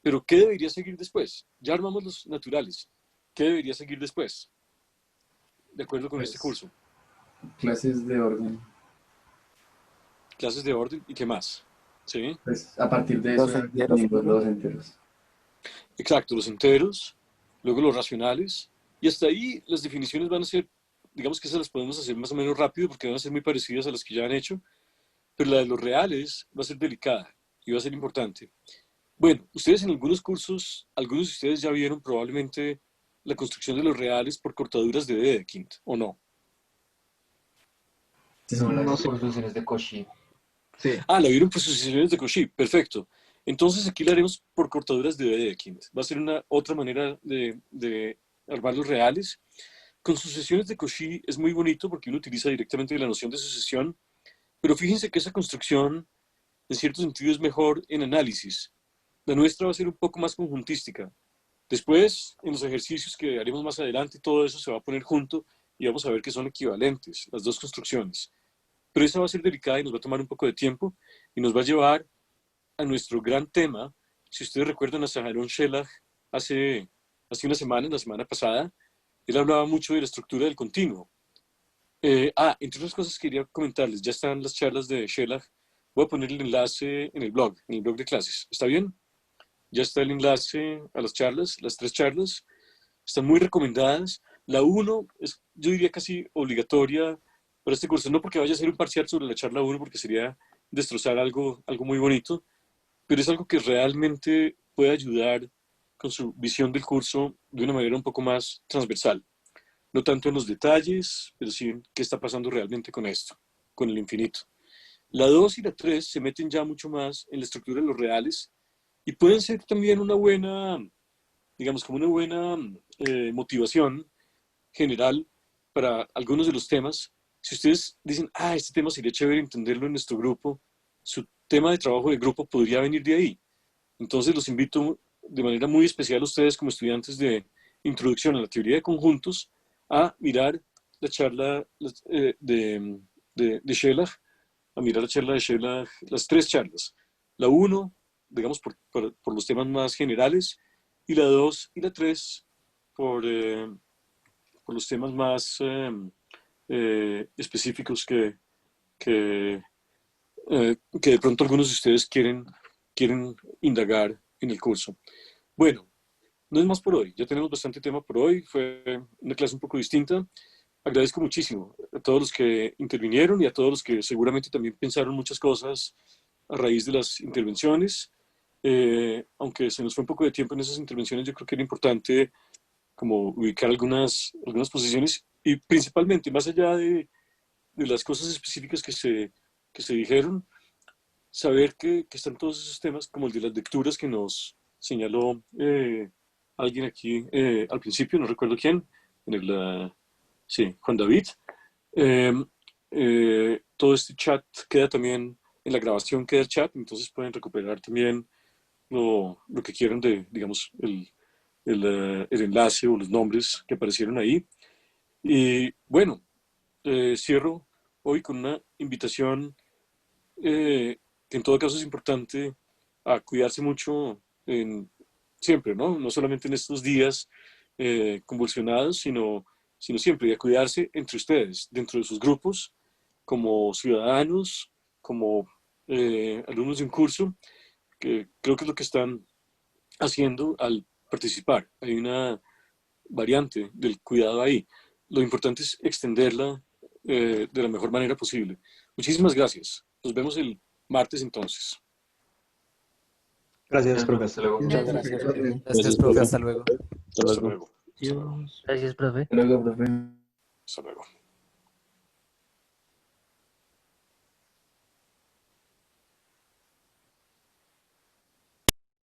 pero ¿qué debería seguir después? Ya armamos los naturales. ¿Qué debería seguir después? De acuerdo con este curso. Clases de orden. Clases de orden y qué más. ¿Sí? Pues a partir de Los eso enteros, definimos los enteros. Exacto, los enteros, luego los racionales, y hasta ahí las definiciones van a ser, digamos que esas las podemos hacer más o menos rápido porque van a ser muy parecidas a las que ya han hecho, pero la de los reales va a ser delicada y va a ser importante. Bueno, ustedes en algunos cursos, algunos de ustedes ya vieron probablemente la construcción de los reales por cortaduras de Dedekind, ¿o no? No sé. Construcciones de Cauchy. Sí. Ah, la vieron por sucesiones de Cauchy, perfecto. Entonces aquí la haremos por cortaduras de Dedekind. Va a ser otra manera de armar los reales. Con sucesiones de Cauchy es muy bonito porque uno utiliza directamente la noción de sucesión, pero fíjense que esa construcción en cierto sentido es mejor en análisis. La nuestra va a ser un poco más conjuntística. Después, en los ejercicios que haremos más adelante, todo eso se va a poner junto y vamos a ver que son equivalentes, las dos construcciones. Pero esa va a ser delicada y nos va a tomar un poco de tiempo y nos va a llevar a nuestro gran tema. Si ustedes recuerdan a Saharon Shelah hace una semana, la semana pasada, él hablaba mucho de la estructura del continuo. Entre otras cosas quería comentarles, ya están las charlas de Shelah. Voy a poner el enlace en el blog de clases. ¿Está bien? Ya está el enlace a las charlas, las 3 charlas. Están muy recomendadas. La 1 es, yo diría, casi obligatoria para este curso. No porque vaya a ser un parcial sobre la charla 1, porque sería destrozar algo muy bonito, pero es algo que realmente puede ayudar con su visión del curso de una manera un poco más transversal. No tanto en los detalles, pero sí en qué está pasando realmente con esto, con el infinito. La 2 y la 3 se meten ya mucho más en la estructura de los reales y pueden ser también una buena, digamos, como una buena motivación general para algunos de los temas. Si ustedes dicen, este tema sería chévere entenderlo en nuestro grupo, su tema de trabajo de grupo podría venir de ahí. Entonces los invito de manera muy especial a ustedes como estudiantes de introducción a la teoría de conjuntos a mirar la charla de Schellag, a mirar la charla de Schellag, las 3 charlas. La 1, digamos, por los temas más generales, y la 2 y la 3 por los temas más específicos que de pronto algunos de ustedes quieren indagar en el curso. Bueno, no es más por hoy. Ya tenemos bastante tema por hoy. Fue una clase un poco distinta. Agradezco muchísimo a todos los que intervinieron y a todos los que seguramente también pensaron muchas cosas a raíz de las intervenciones. Aunque se nos fue un poco de tiempo en esas intervenciones, yo creo que era importante como ubicar algunas posiciones y principalmente, más allá de las cosas específicas que se dijeron, saber que están todos esos temas, como el de las lecturas que nos señaló alguien aquí al principio, no recuerdo quién, sí, Juan David. Todo este chat queda también, en la grabación queda el chat, entonces pueden recuperar también lo que quieran de, digamos, el enlace o los nombres que aparecieron ahí. Y bueno, cierro hoy con una invitación que en todo caso es importante a cuidarse mucho siempre, ¿no? No solamente en estos días convulsionados, sino siempre, y a cuidarse entre ustedes, dentro de sus grupos, como ciudadanos, como alumnos de un curso, que creo que es lo que están haciendo al participar. Hay una variante del cuidado ahí. Lo importante es extenderla de la mejor manera posible. Muchísimas gracias. Nos vemos el martes entonces. Gracias, profe. Hasta luego. Muchas gracias, profe. Gracias, profe. Hasta luego. Hasta luego. Gracias, profe. Hasta luego, profe. Hasta luego.